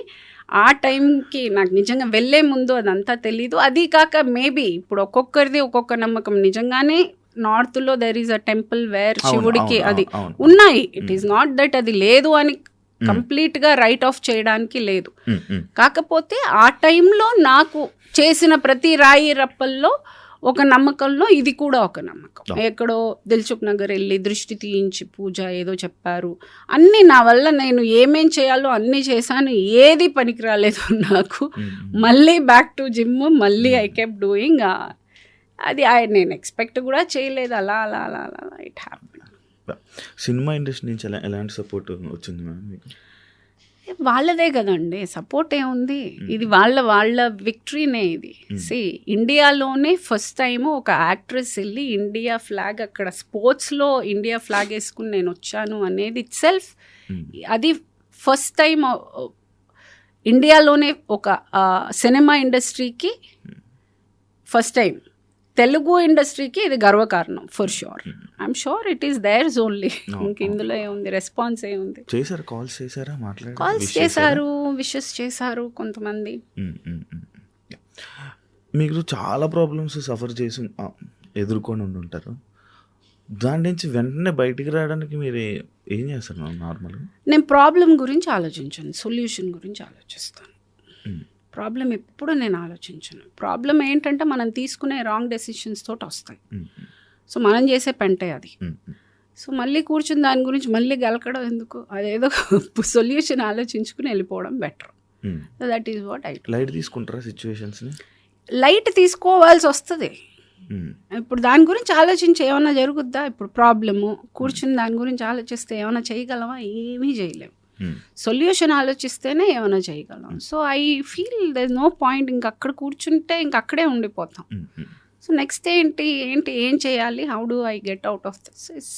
ఆ టైంకి నాకు నిజంగా వెళ్ళే ముందు అదంతా తెలీదు. అది కాక మేబీ ఇప్పుడు ఒక్కొక్కరిది ఒక్కొక్క నమ్మకం. నిజంగానే నార్త్లో there is a temple where శివుడికి అది ఉన్నాయి. ఇట్ ఈస్ నాట్ దట్ అది లేదు అని కంప్లీట్గా రైట్ ఆఫ్ చేయడానికి లేదు. కాకపోతే ఆ టైంలో నాకు చేసిన ప్రతి రాయి రప్పల్లో ఒక నమ్మకంలో ఇది కూడా ఒక నమ్మకం. ఎక్కడో దిల్సుఖ్ నగర్ వెళ్ళి దృష్టి తీయించి పూజ ఏదో చెప్పారు. అన్నీ నా వల్ల నేను ఏమేం చేయాలో అన్నీ చేశాను. ఏది పనికి రాలేదు నాకు. మళ్ళీ బ్యాక్ టు జిమ్, మళ్ళీ ఐ కెప్ట్ డూయింగ్. అది నేను ఎక్స్పెక్ట్ కూడా చేయలేదు. అలా అలా అలా అలా ఇట్ హ్యాపెన్. సినిమా ఇండస్ట్రీ నుంచి ఎలాంటి సపోర్ట్ వచ్చింది మ్యామ్ మీకు? వాళ్ళదే కదండి, సపోర్ట్ ఏముంది, ఇది వాళ్ళ విక్టరీనే ఇది. ఇండియాలోనే ఫస్ట్ టైం ఒక యాక్ట్రెస్ వెళ్ళి ఇండియా ఫ్లాగ్ అక్కడ స్పోర్ట్స్లో ఇండియా ఫ్లాగ్ వేసుకుని నేను వచ్చాను అనేది ఇట్ సెల్ఫ్, అది ఫస్ట్ టైం ఇండియాలోనే ఒక సినిమా ఇండస్ట్రీకి ఫస్ట్ టైం, తెలుగు ఇండస్ట్రీకి ఇది గర్వకారణం for sure. I'm sure it is there's only. ఇంక ఇందులో ఏముంది, రెస్పాన్స్ ఏముంది. చేశారు, కాల్స్ చేశారా, కాల్స్ చేశారు, విషెస్ చేశారు కొంతమంది. మీరు చాలా ప్రాబ్లమ్స్ సఫర్ చేసి ఎదుర్కొని ఉంటారు, దాని నుంచి వెంటనే బయటికి రావడానికి మీరు ఏం చేస్తారు నార్మల్గా? నేను ప్రాబ్లం గురించి ఆలోచించాను, సొల్యూషన్ గురించి ఆలోచిస్తాను. ప్రాబ్లం ఎప్పుడు నేను ఆలోచించను. ప్రాబ్లం ఏంటంటే మనం తీసుకునే రాంగ్ డెసిషన్స్ తోటి వస్తాయి. సో మనం చేసే పెంటే అది. సో మళ్ళీ కూర్చుని దాని గురించి మళ్ళీ గెలకడం ఎందుకు, అదేదో సొల్యూషన్ ఆలోచించుకుని వెళ్ళిపోవడం better. That is what I. Light తీసుకుంటారా సిచ్యువేషన్స్ని? లైట్ తీసుకోవాల్సి వస్తుంది. ఇప్పుడు దాని గురించి ఆలోచించి ఏమైనా జరుగుద్దా? ఇప్పుడు ప్రాబ్లము కూర్చుని దాని గురించి ఆలోచిస్తే ఏమైనా చేయగలమా? ఏమీ చేయలేము. సొల్యూషన్ ఆలోచిస్తేనే ఏమైనా చేయగలం. So I feel there no point, ఇంక అక్కడ కూర్చుంటే ఇంక అక్కడే ఉండిపోతాం. సో నెక్స్ట్ ఏం చేయాలి, how do I get out of this, is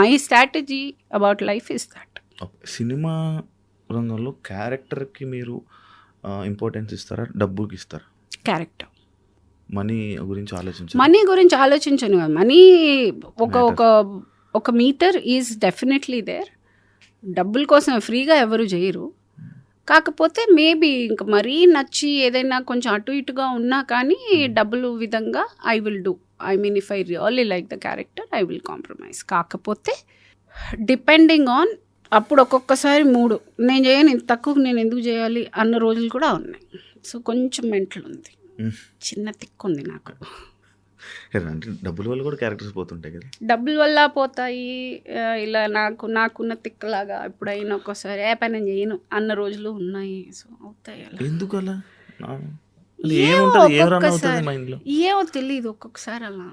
my strategy about life is that. Cinema రంగంలో క్యారెక్టర్కి మీరు ఇంపార్టెన్స్ ఇస్తారా, డబ్బుకి ఇస్తారా? క్యారెక్టర్. మనీ గురించి ఆలోచించను కదా. మనీ ఒక మీటర్ ఈజ్ డెఫినెట్లీ దేర్. డబ్బుల కోసం ఫ్రీగా ఎవరు చేయరు. కాకపోతే మేబీ ఇంకా మరీ నచ్చి ఏదైనా కొంచెం అటు ఇటుగా ఉన్నా కానీ డబ్బులు విధంగా I will do. I mean if I really like the character I will compromise. కాకపోతే డిపెండింగ్ ఆన్, అప్పుడు ఒక్కొక్కసారి నేను చేయను, ఇంత తక్కువ నేను ఎందుకు చేయాలి అన్న రోజులు కూడా ఉన్నాయి. సో కొంచెం మెంటల్ ఉంది, చిన్న తిక్కు ఉంది నాకు. అంటే డబ్బుల వల్ల కూడా క్యారెక్టర్స్ పోతుంటాయి కదా. డబ్బుల వల్ల పోతాయి. ఇలా నాకున్న తిక్కలాగా ఎప్పుడైనా ఒక్కోసారి ఏ పని చేయను అన్న రోజులు ఉన్నాయి. సో అవుతాయి అలా. ఎందుకు అలా? ఏమో తెలియదు, ఒక్కొక్కసారి అలా.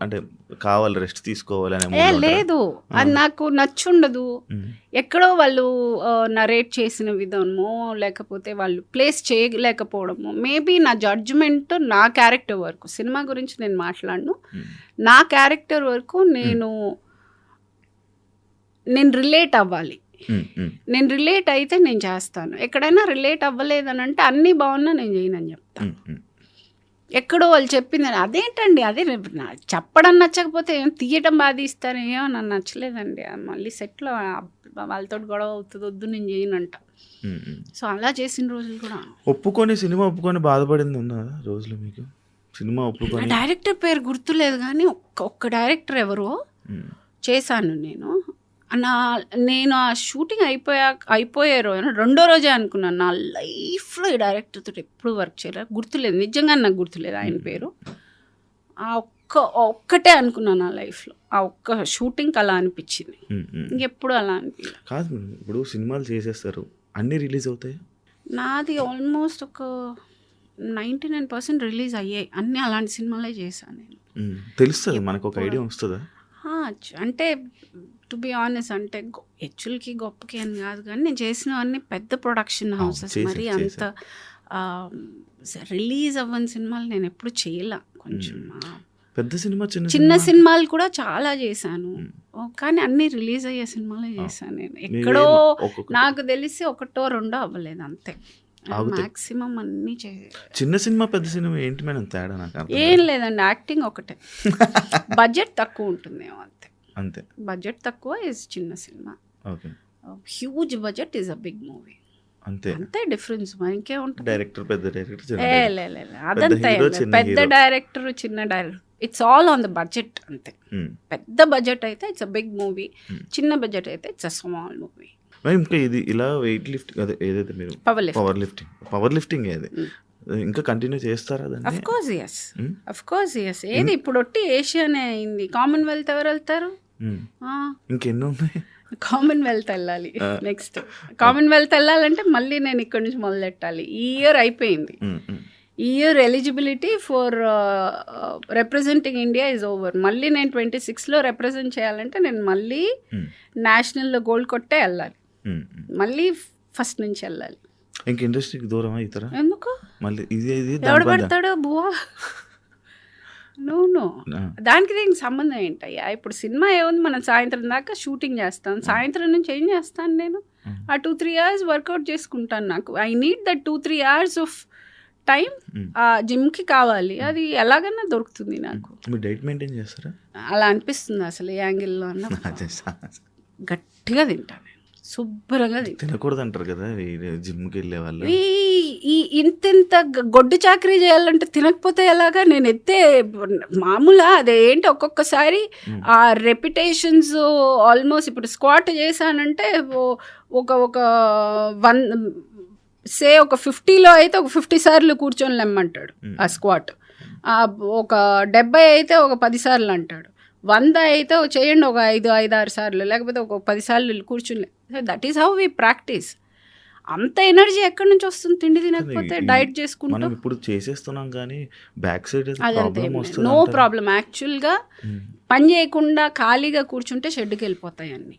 అంటే కావాలి, రెస్ట్ తీసుకోవాలి లేదు, అది నాకు నచ్చుండదు. ఎక్కడో వాళ్ళు నరేట్ చేసిన విధమో లేకపోతే వాళ్ళు ప్లేస్ చేయలేకపోవడము. మేబీ నా జడ్జ్మెంట్ నా క్యారెక్టర్ వరకు, సినిమా గురించి నేను మాట్లాడను, నా క్యారెక్టర్ వరకు నేను రిలేట్ అవ్వాలి. నేను రిలేట్ అయితే నేను చేస్తాను. ఎక్కడైనా రిలేట్ అవ్వలేదని అంటే అన్నీ బాగున్నా నేను చేయనని చెప్తాను. ఎక్కడో వాళ్ళు చెప్పింది అదేంటండి, అదే చెప్పడం నచ్చకపోతే ఏం తీయటం బాధ ఇస్తారు, ఏమో నన్ను నచ్చలేదండి, మళ్ళీ సెట్లో వాళ్ళతో గొడవ అవుతుంది, వద్దు నేను చేయనంట. సో అలా చేసిన రోజులు కూడా. సినిమా ఒప్పుకొని బాధపడింది ఉందా రోజులు మీకు? సినిమా ఒప్పుకొని డైరెక్టర్ పేరు గుర్తులేదు కానీ ఒక్క డైరెక్టర్ ఎవరో చేశాను నేను ఆ షూటింగ్ అయిపోయే రోజు రెండో రోజే అనుకున్నాను నా లైఫ్లో ఈ డైరెక్టర్తో ఎప్పుడు వర్క్ చేయలేదు, గుర్తులేదు, నిజంగా నాకు గుర్తులేదు ఆయన పేరు. ఆ ఒక్కటే అనుకున్నాను నా లైఫ్లో, ఆ ఒక్క షూటింగ్ అలా అనిపించింది, ఇంకెప్పుడు అలా అనిపించలేదు. కాదు, ఇప్పుడు సినిమాలు చేసేస్తారు, అన్నీ రిలీజ్ అవుతాయి. నాది ఆల్మోస్ట్ ఒక 99% రిలీజ్ అయ్యాయి, అన్నీ అలాంటి సినిమాలే చేశాను నేను. తెలుస్తుంది మనకు, ఒక ఐడియా వస్తుందా? అంటే టు బి ఆనెస్ట్, అంటే హెచ్చులకి గొప్పకి అని కాదు కానీ నేను చేసినవన్నీ పెద్ద ప్రొడక్షన్ హౌసెస్, మరి అంత రిలీజ్ అవ్వని సినిమాలు నేను ఎప్పుడు చేయలే. కొంచెం పెద్ద సినిమా, చిన్న సినిమాలు కూడా చాలా చేశాను కానీ అన్నీ రిలీజ్ అయ్యే సినిమాలే చేశాను నేను. ఎక్కడో నాకు తెలిసి ఒకటో రెండో అవ్వలేదు అంతే, మాక్సిమం అన్నీ చిన్న సినిమా పెద్ద సినిమా ఏంటి మేడం తేడా? నాకు ఏం లేదండి, యాక్టింగ్ ఒకటే, బడ్జెట్ తక్కువ ఉంటుందేమో అంతే. బడ్జెట్ తక్కువ ఇస్ చిన్న cinema, huge budget is a big movie, అంతే డిఫరెన్స్. ఇంకేముంటుంది, డైరెక్టర్ పెద్ద డైరెక్టర్, అదంతా పెద్ద డైరెక్టర్ చిన్న director, it's all on the budget అంతే. పెద్ద బడ్జెట్ అయితే ఇట్స్ అ బిగ్ మూవీ, చిన్న బడ్జెట్ అయితే ఇట్స్ అ స్మాల్ మూవీ. ఇంకా ఇది ఇలా వెయిట్ లిఫ్ట్ అదే ఏదైతే మీరు పవర్ లిఫ్టింగ్ ఏది ఇంకా కంటిన్యూ చేస్తారా? Of course yes. ఏది ఇప్పుడు ఒట్టి ఏషియానే అయింది, కామన్వెల్త్ ఎవరు వెళ్తారు? ఇంకెన్నో ఉన్నాయి. కామన్వెల్త్ వెళ్ళాలి, నెక్స్ట్ కామన్వెల్త్ వెళ్ళాలంటే మళ్ళీ నేను ఇక్కడ నుంచి మొదలెట్టాలి. ఈ ఇయర్ అయిపోయింది, ఈ year eligibility for representing India is over. మళ్ళీ నేను 26లో రిప్రజెంట్ చేయాలంటే నేను మళ్ళీ నేషనల్లో గోల్డ్ కొట్టే వెళ్ళాలి, మళ్ళీ ఫస్ట్ నుంచి వెళ్ళాలి. ఇంక ఇండస్ట్రీకి దూరం అవుతారా? ఎందుకు మళ్ళీ ఇది ఎవడు పడతాడో బువా? నో దానికి దీనికి సంబంధం ఏంటయ్యా? ఇప్పుడు సినిమా ఏముంది, మనం సాయంత్రం దాకా షూటింగ్ చేస్తాం, సాయంత్రం నుంచి ఏం చేస్తాను నేను? ఆ 2-3 hours వర్కౌట్ చేసుకుంటాను. నాకు I need that 2-3 hours of time ఆ జిమ్కి కావాలి. అది ఎలాగన్నా దొరుకుతుంది నాకు. మీరు డైట్ మెయింటైన్ చేస్తారా? అలా అనిపిస్తుంది అసలు ఏ యాంగిల్లో అన్న. గట్టిగా తింటాను, శుభ్రంగా తినకూడదు అంటారు కదా జిమ్కి వెళ్ళే వాళ్ళు. ఈ ఇంత గొడ్డు చాకరీ చేయాలంటే తినకపోతే ఎలాగా? నేను ఎత్తే మామూలు అదేంటి ఒక్కొక్కసారి ఆ రెప్యుటేషన్స్ ఆల్మోస్ట్ ఇప్పుడు స్క్వాట్ చేశానంటే ఒక 50లో అయితే ఒక 50 సార్లు కూర్చొని లెమ్మంటాడు ఆ స్క్వాట్. ఒక 70 అయితే ఒక 10 సార్లు అంటాడు. 100 అయితే చేయండి ఒక 5-6 సార్లు, లేకపోతే ఒక 10 సార్లు కూర్చుని. That is how we practice. అంత ఎనర్జీ ఎక్కడి నుంచి వస్తుంది తిండి తినకపోతే? డైట్ చేసుకుంటాం. ఇప్పుడు చేసేస్తున్నాం కానీ బ్యాక్ సైడ్ నో ప్రాబ్లం. యాక్చువల్గా పని చేయకుండా ఖాళీగా కూర్చుంటే షెడ్కి వెళ్ళిపోతాయి అన్నీ.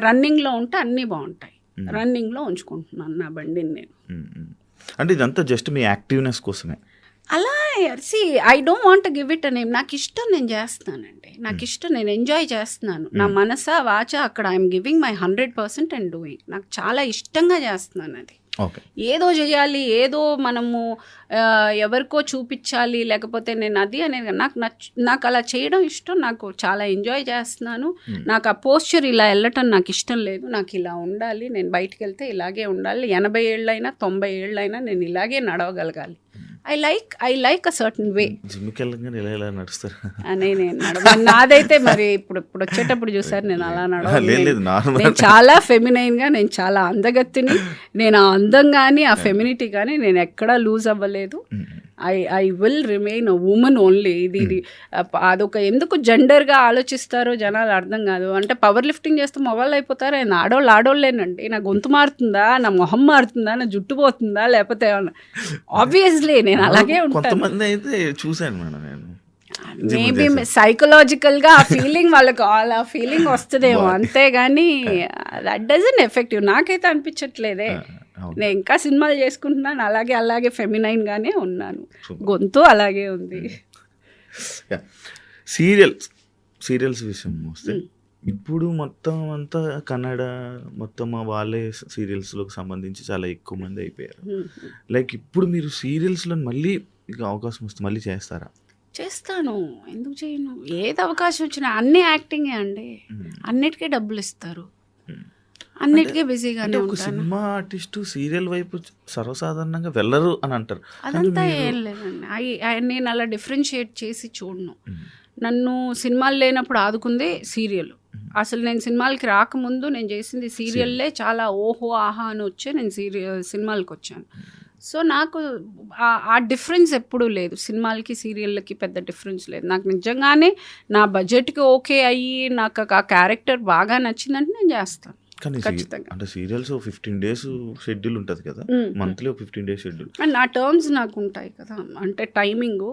రన్నింగ్లో ఉంటే అన్నీ బాగుంటాయి. రన్నింగ్లో ఉంచుకుంటున్నాను నా బండిని నేను. అంటే ఇదంతా జస్ట్ మీ యాక్టివ్నెస్ కోసమే? అలా I don't want give it a name. నాకు ఇష్టం, నేను చేస్తానండి. నాకు ఇష్టం, నేను ఎంజాయ్ చేస్తున్నాను. నా మనస వాచ అక్కడ I'm giving my 100% and doing. నాకు చాలా ఇష్టంగా చేస్తున్నాను అది. ఏదో చేయాలి, ఏదో మనము ఎవరికో చూపించాలి, లేకపోతే నేను అది అనేది నాకు అలా చేయడం ఇష్టం. నాకు చాలా ఎంజాయ్ చేస్తున్నాను. నాకు ఆ పోస్చర్ ఇలా వెళ్ళటం నాకు ఇష్టం లేదు. నాకు ఇలా ఉండాలి, నేను బయటికి వెళ్తే ఇలాగే ఉండాలి. 80 ఏళ్ళైనా 90 ఏళ్ళైనా నేను ఇలాగే నడవగలగాలి. I like a certain way. జిమ్కి వెళ్ళగానే ఇలా నడుస్తారు అని నేను నాదైతే మరి ఇప్పుడు వచ్చేటప్పుడు చూసారు నేను అలా లేదు. నేను చాలా ఫెమినైన్గా, నేను చాలా అందగత్తిని. నేను ఆ అందం కానీ ఆ ఫెమినిటీ కానీ నేను ఎక్కడా లూజ్ అవ్వలేదు. I will remain a women only. ఇది అదొక ఎందుకు జెండర్గా ఆలోచిస్తారో జనాలు అర్థం కాదు. అంటే పవర్ లిఫ్టింగ్ చేస్తే మొబైల్ అయిపోతారా? ఆడోళ్ళేనండి. నా గొంతు మారుతుందా, నా మొహం మారుతుందా, నా జుట్టు పోతుందా, లేకపోతే ఆబ్వియస్లీ నేను అలాగే ఉంటాను. కొంతమంది అయితే చూశాను మేడం నేను. మేబీ సైకలాజికల్గా ఆ ఫీలింగ్ వాళ్ళకి ఆ ఫీలింగ్ వస్తుందేమో, అంతేగాని దట్ డజంట్ ఎఫెక్టివ్. నాకైతే అనిపించట్లేదే. నేను ఇంకా సినిమాలు చేసుకుంటున్నాను, అలాగే ఫెమినైన్గానే ఉన్నాను. గొంతు అలాగే ఉంది. సీరియల్స్ విషయం వస్తే ఇప్పుడు మొత్తం అంతా కన్నడ మొత్తం వాళ్ళే సీరియల్స్లోకి సంబంధించి చాలా ఎక్కువ మంది అయిపోయారు. లైక్ ఇప్పుడు మీరు సీరియల్స్లో మళ్ళీ ఇక అవకాశం వస్తే మళ్ళీ చేస్తారా? చేస్తాను, ఎందుకు చేయను? ఏది అవకాశం వచ్చినా అన్ని యాక్టింగే అండి. అన్నిటికీ డబ్బులు ఇస్తారు, అన్నిటికీ బిజీగానే ఉంటాను. సినిమా ఆర్టిస్టు సీరియల్ వైపు సర్వసాధారణంగా వెళ్ళరు అని అంటారు. అదంతా ఏం లేదండి. నేను అలా డిఫరెన్షియేట్ చేసి చూడను. నన్ను సినిమాలు లేనప్పుడు ఆదుకుందే సీరియల్. అసలు నేను సినిమాలకి రాకముందు నేను చేసింది సీరియల్లే. చాలా ఓహో ఆహా అని వచ్చే నేను సినిమాలకు వచ్చాను. సో నాకు ఆ డిఫరెన్స్ ఎప్పుడూ లేదు. సినిమాలకి సీరియళ్ళకి పెద్ద డిఫరెన్స్ లేదు. నాకు నిజంగానే నా బడ్జెట్కి ఓకే అయ్యి నాకు ఆ క్యారెక్టర్ బాగా నచ్చిందంటే నేను చేస్తాను. కానీ అంటే సీరియల్స్ 15 days షెడ్యూల్ ఉంటుంది కదా, మంత్లీ 15 days షెడ్యూల్. అండ్ నా టర్మ్స్ నాకు ఉంటాయి కదా, అంటే టైమింగ్.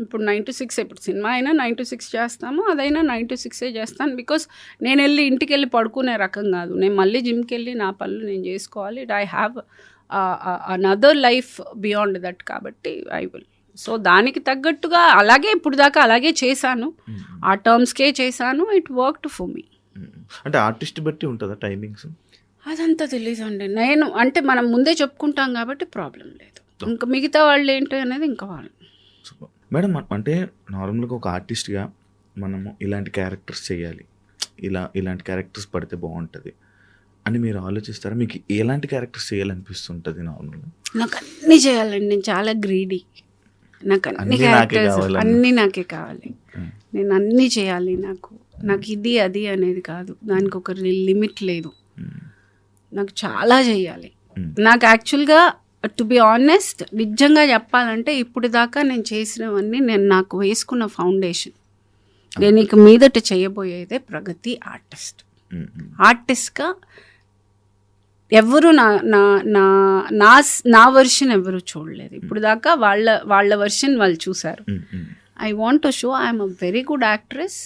ఇప్పుడు 9 to 6, ఇప్పుడు సినిమా అయినా 9 to 6 చేస్తాము, అదైనా 9 to 6 చేస్తాను. బికాస్ నేను ఇంటికి వెళ్ళి పడుకునే రకం కాదు. నేను మళ్ళీ జిమ్కి వెళ్ళి నా పనులు నేను చేసుకోవాలి. I have another life beyond that. కాబట్టి ఐ విల్. సో దానికి తగ్గట్టుగా అలాగే ఇప్పుడు దాకా అలాగే చేశాను, ఆ టర్మ్స్కే చేశాను. It worked for me. అంటే ఆర్టిస్ట్ బట్టి ఉంటుందా టైమింగ్స్? అదంతా తెలీదు అండి. నేను అంటే మనం ముందే చెప్పుకుంటాం కాబట్టి ప్రాబ్లం లేదు. ఇంకా మిగతా వాళ్ళు ఏంటో అనేది ఇంకా వాళ్ళు. మేడం, అంటే నార్మల్గా ఒక ఆర్టిస్ట్గా మనము ఇలాంటి క్యారెక్టర్స్ చేయాలి, ఇలాంటి క్యారెక్టర్స్ పడితే బాగుంటుంది అని మీరు ఆలోచిస్తారా? మీకు ఎలాంటి క్యారెక్టర్స్ చేయాలనిపిస్తుంటుంది నార్మల్గా? నాకు అన్నీ చేయాలండి. నేను చాలా గ్రీడీ. నాకు అన్ని క్యారెక్టర్స్ అన్నీ నాకే కావాలి. నేను అన్నీ చేయాలి. నాకు ఇది అది అనేది కాదు, దానికి ఒక లిమిట్ లేదు. నాకు చాలా చేయాలి. నాకు యాక్చువల్గా టు బి ఆనెస్ట్ నిజంగా చెప్పాలంటే ఇప్పుడు దాకా నేను చేసినవన్నీ నేను నాకు వేసుకున్న ఫౌండేషన్. నేను ఇక మీదట చేయబోయేదే ప్రగతి ఆర్టిస్ట్గా ఎవరు నా నా నా నా నా వర్షన్ ఎవరు చూడలేదు ఇప్పుడు దాకా. వాళ్ళ వర్షన్ వాళ్ళు చూసారు. I want to show I'm a very good actress,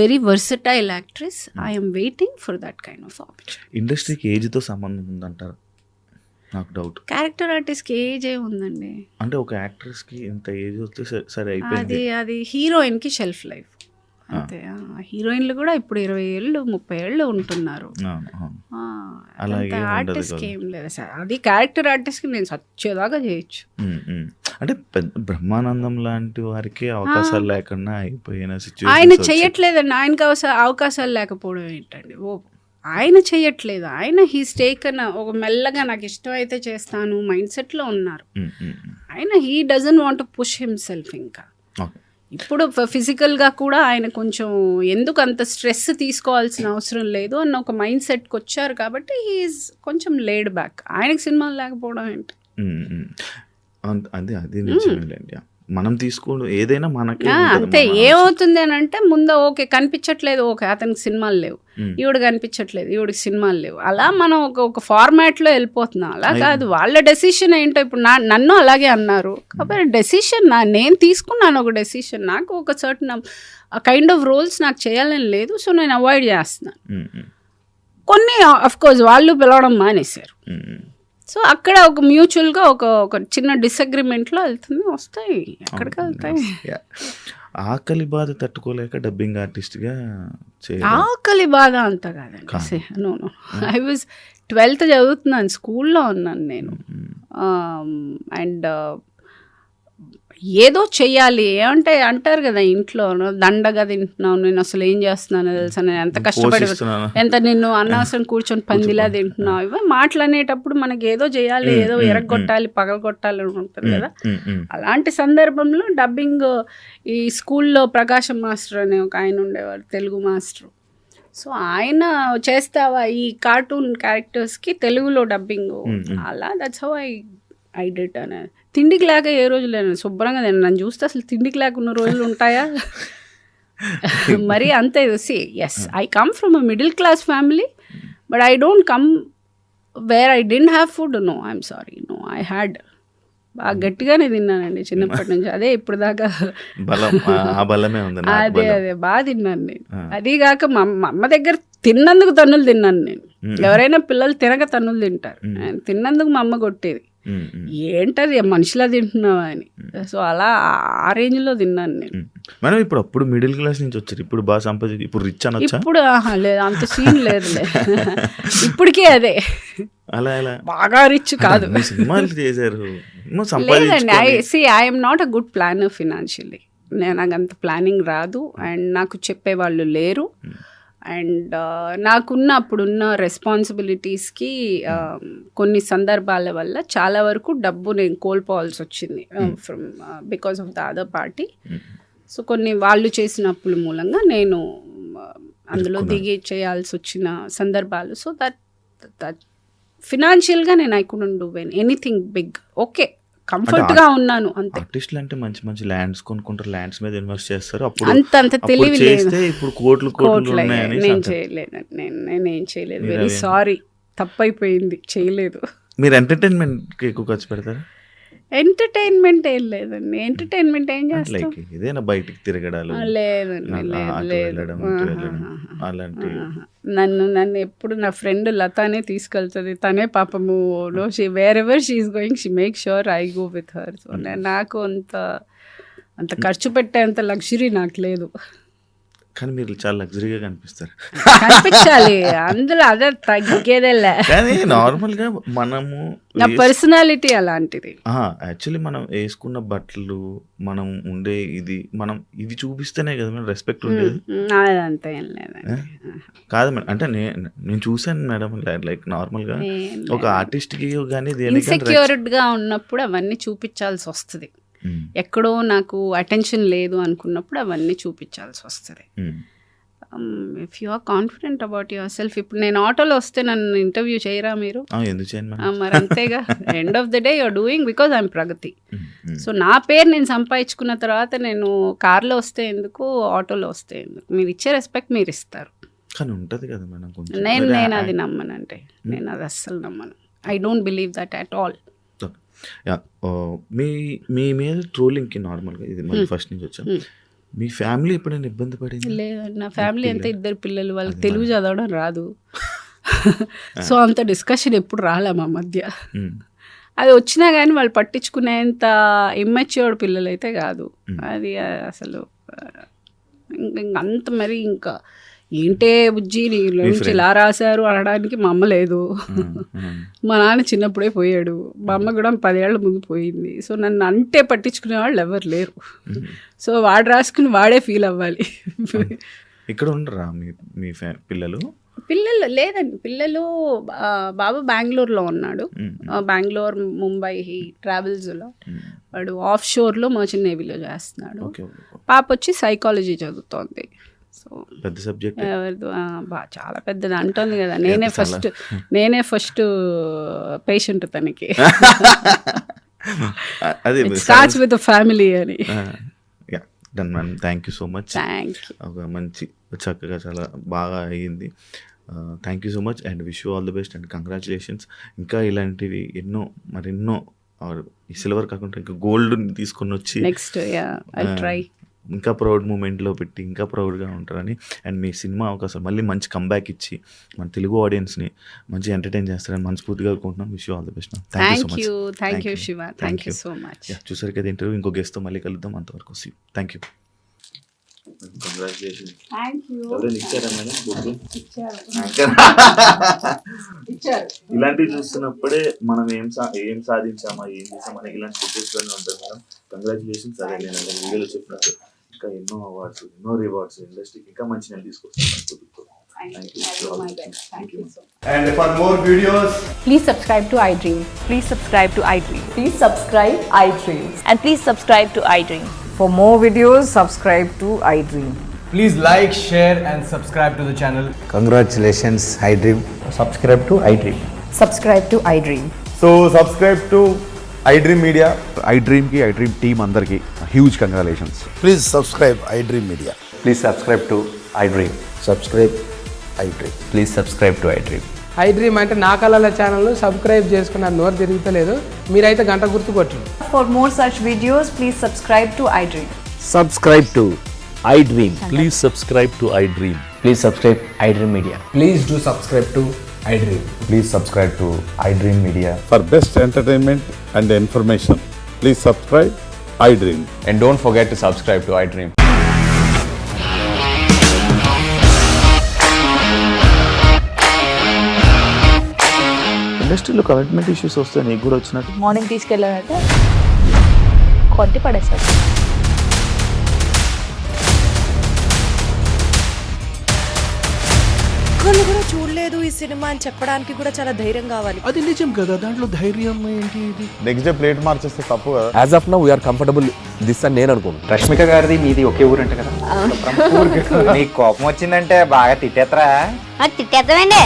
very versatile actress. I'm waiting for that kind of opportunity. ఇండస్ట్రీకి ఏజ్తో సంబంధం ఉందంటారు? నాకు డౌట్. క్యారెక్టర్ ఆర్టిస్ట్కి ఏజ్ ఏ ఉందండి? అంటే ఒక యాక్ట్రెస్కి ఇంత ఏజ్ వస్తే సరే అయిపోయింది. అది హీరోయిన్కి షెల్ఫ్ లైఫ్ అంతే. హీరోయిన్లు కూడా ఇప్పుడు 20 ఏళ్ళు 30 ఏళ్ళు ఉంటున్నారు. ఆర్టిస్ట్కి ఏం లేదు సార్. అది క్యారెక్టర్ ఆర్టిస్ట్కి నేను సచ్చేదాకా చేయొచ్చు. అంటే బ్రహ్మానందం లాంటి వారికి అవకాశాలు లేకుండా అయిపోయిన సిచ్యువేషన్. ఆయన చెయ్యట్లేదండి. ఆయనకి అవకాశాలు లేకపోవడం ఏంటండి? ఆయన చెయ్యట్లేదు. ఆయన హీస్ టేకన్ ఒక మెల్లగా నాకు ఇష్టం అయితే చేస్తాను మైండ్ సెట్లో ఉన్నారు ఆయన. He doesn't want to push himself. ఇంకా ఇప్పుడు ఫిజికల్గా కూడా ఆయన కొంచెం ఎందుకు అంత స్ట్రెస్ తీసుకోవాల్సిన అవసరం లేదు అన్న ఒక మైండ్ సెట్కి వచ్చారు కాబట్టి హీఈస్ కొంచెం లేడ్ బ్యాక్. ఆయనకి సినిమాలు లేకపోవడం ఏంటి? అది నిజమేలేండి. మనం తీసుకోవడం ఏదైనా మనకి అంతే. ఏమవుతుంది అని అంటే ముందు ఓకే కనిపించట్లేదు, ఓకే అతనికి సినిమాలు లేవు, ఈవిడ కనిపించట్లేదు, ఈవిడికి సినిమాలు లేవు, అలా మనం ఒక ఫార్మాట్లో వెళ్ళిపోతున్నాం. అలా కాదు, వాళ్ళ డెసిషన్ ఏంటో. ఇప్పుడు నన్ను అలాగే అన్నారు కాబట్టి డెసిషన్ నేను తీసుకున్నాను. ఒక డెసిషన్ నాకు ఒక సర్టన్ కైండ్ ఆఫ్ రోల్స్ నాకు చేయాలని లేదు, సో నేను అవాయిడ్ చేస్తున్నాను. కొన్ని అఫ్ కోర్స్ వాళ్ళు పిలవడం మానేశారు. సో అక్కడ ఒక మ్యూచువల్గా ఒక చిన్న డిసగ్రిమెంట్లో వెళ్తుంది, వస్తాయి, ఎక్కడికి వెళ్తాయి. ఆకలి బాధ తట్టుకోలేక డబ్బింగ్ ఆర్టిస్ట్గా ఆకలి బాధ అంత కాదండి. నో ఐ వాజ్ 12th చదువుతున్నాను, స్కూల్లో ఉన్నాను నేను. అండ్ ఏదో చెయ్యాలి అంటే అంటారు కదా ఇంట్లో, దండగా తింటున్నావు, నేను అసలు ఏం చేస్తున్నాను తెలుసా, నేను ఎంత కష్టపడి ఎంత నిన్ను అనవసరం కూర్చొని పందిలా తింటున్నావు, ఇవి మాటలు అనేటప్పుడు మనకి ఏదో చేయాలి, ఏదో ఎరగొట్టాలి, పగలగొట్టాలి అని ఉంటుంది కదా. అలాంటి సందర్భంలో డబ్బింగ్ ఈ స్కూల్లో ప్రకాశం మాస్టర్ అనే ఒక ఆయన ఉండేవారు, తెలుగు మాస్టర్. సో ఆయన చేస్తావా ఈ కార్టూన్ క్యారెక్టర్స్కి తెలుగులో డబ్బింగ్, అలా దట్స్ హౌ ఐ డిడ్ అనేది. తిండికి లేక ఏ రోజు లేను, శుభ్రంగా నేను నన్ను చూస్తే అసలు తిండికి లేకున్న రోజులు ఉంటాయా? మరి అంతే. See yes, I come from a middle class family, but I don't come where I didn't have food. No, I'm sorry, no, I had. బాగా గట్టిగానే తిన్నానండి చిన్నప్పటి నుంచి. అదే ఇప్పుడు దాకా అదే బాగా తిన్నాను నేను. అదీగాక మా అమ్మ దగ్గర తిన్నందుకు తన్నులు తిన్నాను నేను. ఎవరైనా పిల్లలు తినక తన్నులు తింటారు, తిన్నందుకు మా అమ్మ కొట్టేది, ఏంటది మనిషిలా తింటున్నావా అని. సో అలా ఆ రేంజ్లో తిన్నాను నేను. మనం ఇప్పుడు అప్పుడు మిడిల్ క్లాస్ నుంచి వచ్చారు, ఇప్పుడు బాగా సంపాదించి ఇప్పుడు రిచ్ అనొచ్చా? ఇప్పుడు లేదు, అంత సీన్ లేదులే. ఇప్పటికే అదే అలా బాగా రిచ్ కాదు. సినిమాలు చేశారు. లేదండి, I'm not a good planner financially. నాకు అంత ప్లానింగ్ రాదు, అండ్ నాకు చెప్పేవాళ్ళు లేరు. అండ్ అప్పుడున్న రెస్పాన్సిబిలిటీస్కి కొన్ని సందర్భాల వల్ల చాలా వరకు డబ్బు నేను కోల్పోవాల్సి వచ్చింది from because of the other party. So కొన్ని వాళ్ళు చేసిన అప్పుల మూలంగా నేను అందులో దిగి చేయాల్సి వచ్చిన సందర్భాలు. సో దట్ ఫినాన్షియల్గా నేను I couldn't do anything big. Okay, కంఫర్ట్గా ఉన్నాను అంతే. ఆర్టిస్టులు అంటే మంచి మంచి ల్యాండ్స్ కొనుక్కుంటారు, ల్యాండ్స్ మీద ఇన్వెస్ట్ చేస్తారు. అంత తెలివి లేదు. ఇప్పుడు కోట్లు నేను చేయలేదు, నేనేం చేయలేదు. వెరీ సారీ, తప్పైపోయింది, చేయలేదు. మీరు ఎంటర్టైన్మెంట్కి ఎక్కువ ఖర్చు పెడతారా? ఎంటర్టైన్మెంట్ ఏం లేదండి. ఎంటర్టైన్మెంట్ ఏం చేస్తాం? ఇదేనా బయటికి తిరగడాలు? లేదండి, నన్ను ఎప్పుడు నా ఫ్రెండ్ లతానే తీసుకెళ్తుంది. తనే పాపము wear ever she is going she make sure I go with her. So నాకు అంత ఖర్చు పెట్టేంత లగ్జరీ నాకు లేదు. కానీ మీరు చాలా లగ్జరీగా కనిపించాలి, అందులో అదే తగ్గేదేలే. కానీ నార్మల్గా మనము నా పర్సనాలిటీ అలాంటిది. యాక్చువల్లీ మనం వేసుకున్న బట్టలు, మనం ఉండే మనం ఇది చూపిస్తేనే కదా మేడం రెస్పెక్ట్ ఉండేది. అదంతా ఏం లేదండి. కాదు మేడం, అంటే నేను చూసాను మేడం, లైక్ నార్మల్గా ఒక ఆర్టిస్ట్కి కానీ ఇన్సెక్యూర్డ్గా ఉన్నప్పుడు అవన్నీ చూపించాల్సి వస్తుంది. ఎక్కడో నాకు అటెన్షన్ లేదు అనుకున్నప్పుడు అవన్నీ చూపించాల్సి వస్తుంది. If you are confident about yourself. ఇప్పుడు నేను ఆటోలో వస్తే నన్ను ఇంటర్వ్యూ చేయరా మీరు? మరి అంతేగా. End of the day you're doing because I'm Pragati. So నా పేరు నేను సంపాదించుకున్న తర్వాత నేను కార్లో వస్తే ఎందుకు, ఆటోలో వస్తే ఎందుకు? మీరు ఇచ్చే రెస్పెక్ట్ మీరు ఇస్తారు. కానీ ఉంటుంది కదా మేడం కొంచెం. నేను అది నమ్మనంటే, నేను అది అస్సలు నమ్మను. I don't believe that at all. Yeah, మీ మీ మీద ట్రోలింగ్కి నార్మల్గా ఇది మళ్ళీ ఫస్ట్ నుంచి వచ్చాం. మీ ఫ్యామిలీ ఎప్పుడైనా ఇబ్బంది పడింది? లేదండి, నా ఫ్యామిలీ అంతా 2 పిల్లలు, వాళ్ళకి తెలుగు చదవడం రాదు. సో అంత డిస్కషన్ ఎప్పుడు రాలే మా మధ్య. అది వచ్చినా కానీ వాళ్ళు పట్టించుకునేంత ఇమ్మెచ్యూర్డ్ పిల్లలు అయితే కాదు. అది అసలు అంత మరి ఇంకా ఏంటే బుజ్జి నుంచి ఇలా రాశారు అనడానికి మా అమ్మ లేదు. మా నాన్న చిన్నప్పుడే పోయాడు, మా అమ్మ కూడా 10 ఏళ్ల ముందు పోయింది. సో నన్ను అంటే పట్టించుకునే వాళ్ళు ఎవరు లేరు. సో వాడు రాసుకుని వాడే ఫీల్ అవ్వాలి. ఇక్కడ ఉండరా మీ పిల్లలు? పిల్లలు లేదండి, పిల్లలు బాబు బెంగళూరులో ఉన్నాడు. బెంగళూరు, ముంబై ట్రావెల్స్లో. వాడు ఆఫ్ షోర్లో మర్చెంట్ నేవీలో చేస్తున్నాడు. పాప వచ్చి సైకాలజీ చదువుతోంది. సో పెద్ద సబ్జెక్ట్, చాలా పెద్దది అంటుంది కదా. నేనే ఫస్ట్ పేషెంట్ తనకి. స్టార్ట్స్ విత్ ఫ్యామిలీ అని. Done ma'am, thank you so much. Thank you. ఒక మంచి చక్కగా చాలా బాగా అయ్యింది. Thank you so much and wish you all the best and congratulations. ఇంకా ఇలాంటివి ఎన్నో మరెన్నో ఈ సిల్వర్ కాకుండా ఇంకా గోల్డ్ తీసుకొని వచ్చి నెక్స్ట్ ఐ ట్రై ఇంకా ప్రౌడ్ మూమెంట్లో పెట్టి ఇంకా ప్రౌడ్గా ఉంటారని అండ్ మీ సినిమా అవకాశం మళ్ళీ మంచి కంబ్యాక్ ఇచ్చి మన తెలుగు ఆడియన్స్ని మంచి ఎంటర్టైన్ చేస్తారని మనస్ఫూర్తిగా కోరుకుంటున్నాం. Wish you all the best. Thank you Shiva, thank you so much. చూసారు కదా ఇంటర్వ్యూ, ఇంకో గెస్ట్తో మళ్ళీ కలుద్దాం. అంతవరకు సీ. Thank you. ఇలాంటివి చూస్తున్నప్పుడే మనం ఏం సాధించామా, ఏం చేసామని ఇలాంటి ఫుటేజ్లోనే ఉంటుంది మేడం. కంగ్రాచులేషన్స్. అదే నేను వీడియోలో చెప్పినట్టు ఇంకా ఎన్నో అవార్డ్స్, ఎన్నో రివార్డ్స్ ఇండస్ట్రీకి ఇంకా మంచి నేను తీసుకొస్తాను. And for more videos, please subscribe to iDream. Please subscribe to iDream. Please subscribe iDream. And please subscribe to iDream. For more videos, subscribe to iDream. please like, share and subscribe to the channel. Congratulations, iDream. Subscribe to iDream. Subscribe to iDream. So subscribe to iDream Media. iDream ki iDream team andarki huge congratulations. Please subscribe iDream Media. Please subscribe to iDream. Subscribe iDream. Please subscribe to iDream. iDream అంటే నా కళల channel subscribe చేసుకున్న నోరు తిరుగుతలేదు, మీరైతే గంట గుర్తు కొట్టండి. For more such videos, please subscribe to iDream. Subscribe to iDream. Please subscribe to iDream. Please subscribe iDream Media. Please do subscribe to iDream. Please subscribe to iDream Media. For best entertainment and information, please subscribe iDream. And don't forget to subscribe to iDream. ఇండస్ట్రీలో commitment issues వస్తే నీకు కూడా వచ్చినట్టు? Morning తీసుకెళ్ళాలంటే కొట్టి పడేసాడు. ఒక్కళ్ళు కూడా చూడలేదు ఈ సినిమా అని చెప్పడానికి కూడా చాలా ధైర్యం కావాలి. అది నిజం కదా, దాంట్లో ధైర్యం ఏంటి? ఇది నెక్స్ట్ డే ప్లేట్ మార్చేస్తే తప్పు కదా. As of now, we are comfortable this అని నేను అనుకుంటున్నాను. రష్మిక గారిది మీది ఒకే ఊరు అంట కదా? నీకు కోపం వచ్చిందంటే బాగా తిట్టేత్తరా? తిట్టేద్దామండి.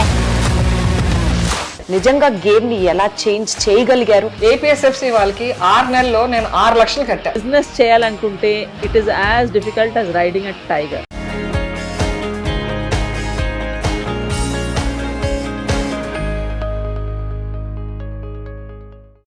నిజంగా గేమ్ ని ఎలా చేంజ్ చేయగలిగారు? ఏపీఎస్ఎఫ్సి వాళ్ళకి 6 నెలల్లో నేను 6 లక్షలు కట్టా. బిజినెస్ చేయాలనుకుంటే it is as difficult as riding a tiger.